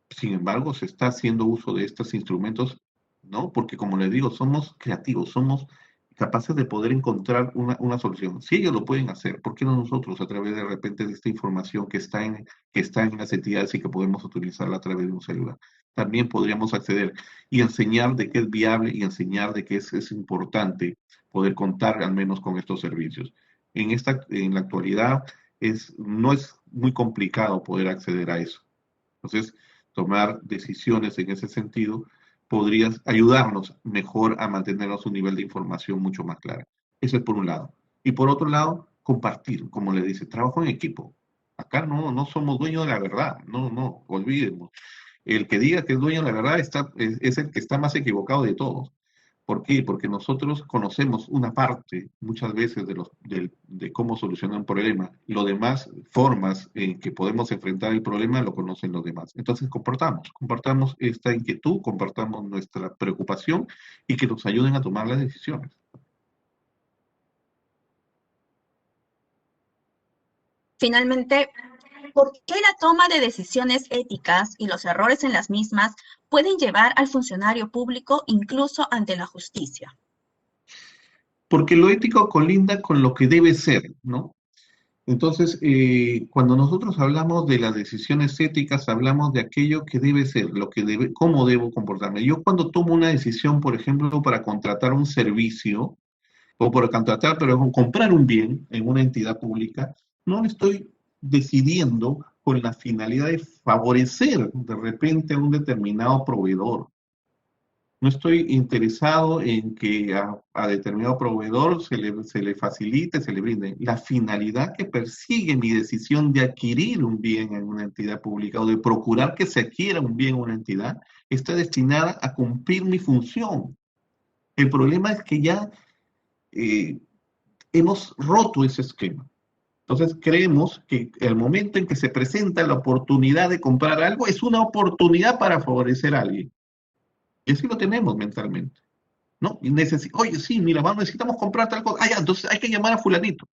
Sin embargo, se está haciendo uso de estos instrumentos, ¿no? Porque como les digo, somos creativos, somos capaces de poder encontrar una solución. Si ellos lo pueden hacer, ¿por qué no nosotros a través de repente de esta información que está en las entidades y que podemos utilizarla a través de un celular? También podríamos acceder y enseñar de qué es viable y enseñar de qué es importante poder contar al menos con estos servicios. En la actualidad no es muy complicado poder acceder a eso. Entonces, tomar decisiones en ese sentido podría ayudarnos mejor a mantenernos un nivel de información mucho más clara. Eso es por un lado. Y por otro lado, compartir, como le dice, trabajo en equipo. Acá no somos dueños de la verdad, no, olvidemos. El que diga que es dueño de la verdad es el que está más equivocado de todos. ¿Por qué? Porque nosotros conocemos una parte muchas veces de cómo solucionar un problema. Lo demás, formas en que podemos enfrentar el problema, lo conocen los demás. Entonces compartamos esta inquietud, compartamos nuestra preocupación y que nos ayuden a tomar las decisiones. Finalmente, ¿por qué la toma de decisiones éticas y los errores en las mismas pueden llevar al funcionario público incluso ante la justicia? Porque lo ético colinda con lo que debe ser, ¿no? Entonces, cuando nosotros hablamos de las decisiones éticas, hablamos de aquello que debe ser, cómo debo comportarme. Yo cuando tomo una decisión, por ejemplo, para contratar un servicio, o para contratar, pero comprar un bien en una entidad pública, no le estoy decidiendo con la finalidad de favorecer de repente a un determinado proveedor. No estoy interesado en que a determinado proveedor se le facilite, se le brinde. La finalidad que persigue mi decisión de adquirir un bien en una entidad pública o de procurar que se adquiera un bien en una entidad está destinada a cumplir mi función. El problema es que ya eh, hemos roto ese esquema. Entonces creemos que el momento en que se presenta la oportunidad de comprar algo es una oportunidad para favorecer a alguien. Y así lo tenemos mentalmente. ¿No? Oye, sí, mira, vamos, necesitamos comprar tal cosa. Ah, ya, entonces hay que llamar a fulanito.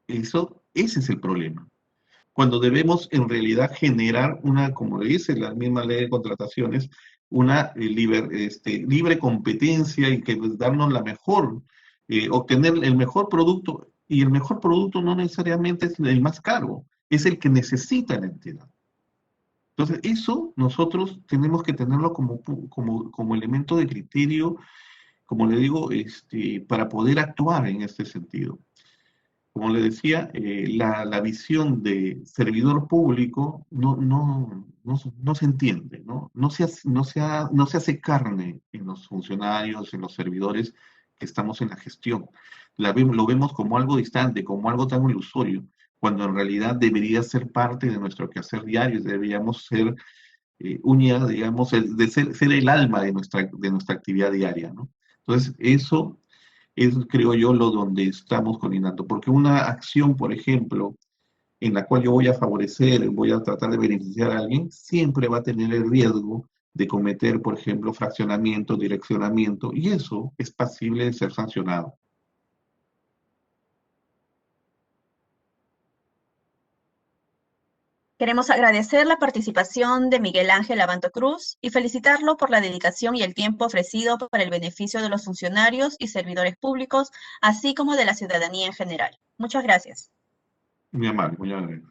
Ese es el problema. Cuando debemos en realidad generar como le dice la misma ley de contrataciones, una libre competencia y que pues, darnos la mejor, obtener el mejor producto, y el mejor producto no necesariamente es el más caro, es el que necesita la entidad. Entonces, eso nosotros tenemos que tenerlo como elemento de criterio, como le digo, para poder actuar en este sentido. Como le decía, la visión de servidor público no se entiende, ¿no? No se hace carne en los funcionarios, en los servidores que estamos en la gestión. Lo vemos como algo distante, como algo tan ilusorio, cuando en realidad debería ser parte de nuestro quehacer diario, deberíamos ser unidad, digamos, ser el alma de nuestra actividad diaria, ¿no? Entonces, eso es, creo yo, lo donde estamos coordinando, porque una acción, por ejemplo, en la cual yo voy a favorecer, voy a tratar de beneficiar a alguien, siempre va a tener el riesgo de cometer, por ejemplo, fraccionamiento, direccionamiento, y eso es pasible de ser sancionado. Queremos agradecer la participación de Miguel Ángel Abanto Cruz y felicitarlo por la dedicación y el tiempo ofrecido para el beneficio de los funcionarios y servidores públicos, así como de la ciudadanía en general. Muchas gracias. Muy amable, muy amable.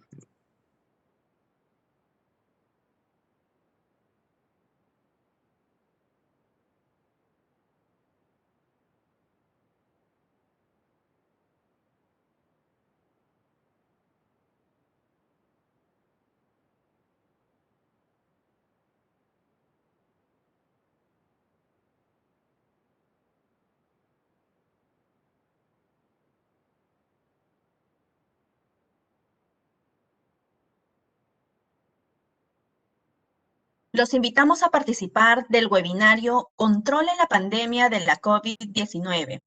Los invitamos a participar del webinario Controle la pandemia de la COVID-19,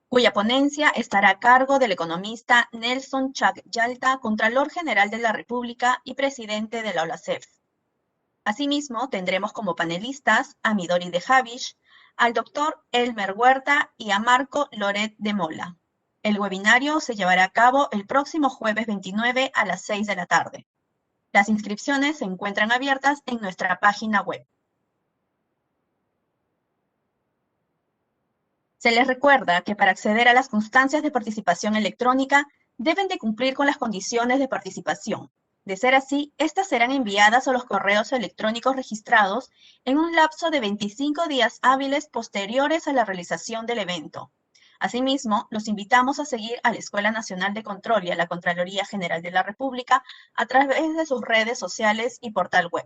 cuya ponencia estará a cargo del economista Nelson Chac Yalta, Contralor General de la República y presidente de la OLACEF. Asimismo, tendremos como panelistas a Midori de Javish, al doctor Elmer Huerta y a Marco Loret de Mola. El webinario se llevará a cabo el próximo jueves 29 a las 6 de la tarde. Las inscripciones se encuentran abiertas en nuestra página web. Se les recuerda que para acceder a las constancias de participación electrónica deben de cumplir con las condiciones de participación. De ser así, estas serán enviadas a los correos electrónicos registrados en un lapso de 25 días hábiles posteriores a la realización del evento. Asimismo, los invitamos a seguir a la Escuela Nacional de Control y a la Contraloría General de la República a través de sus redes sociales y portal web.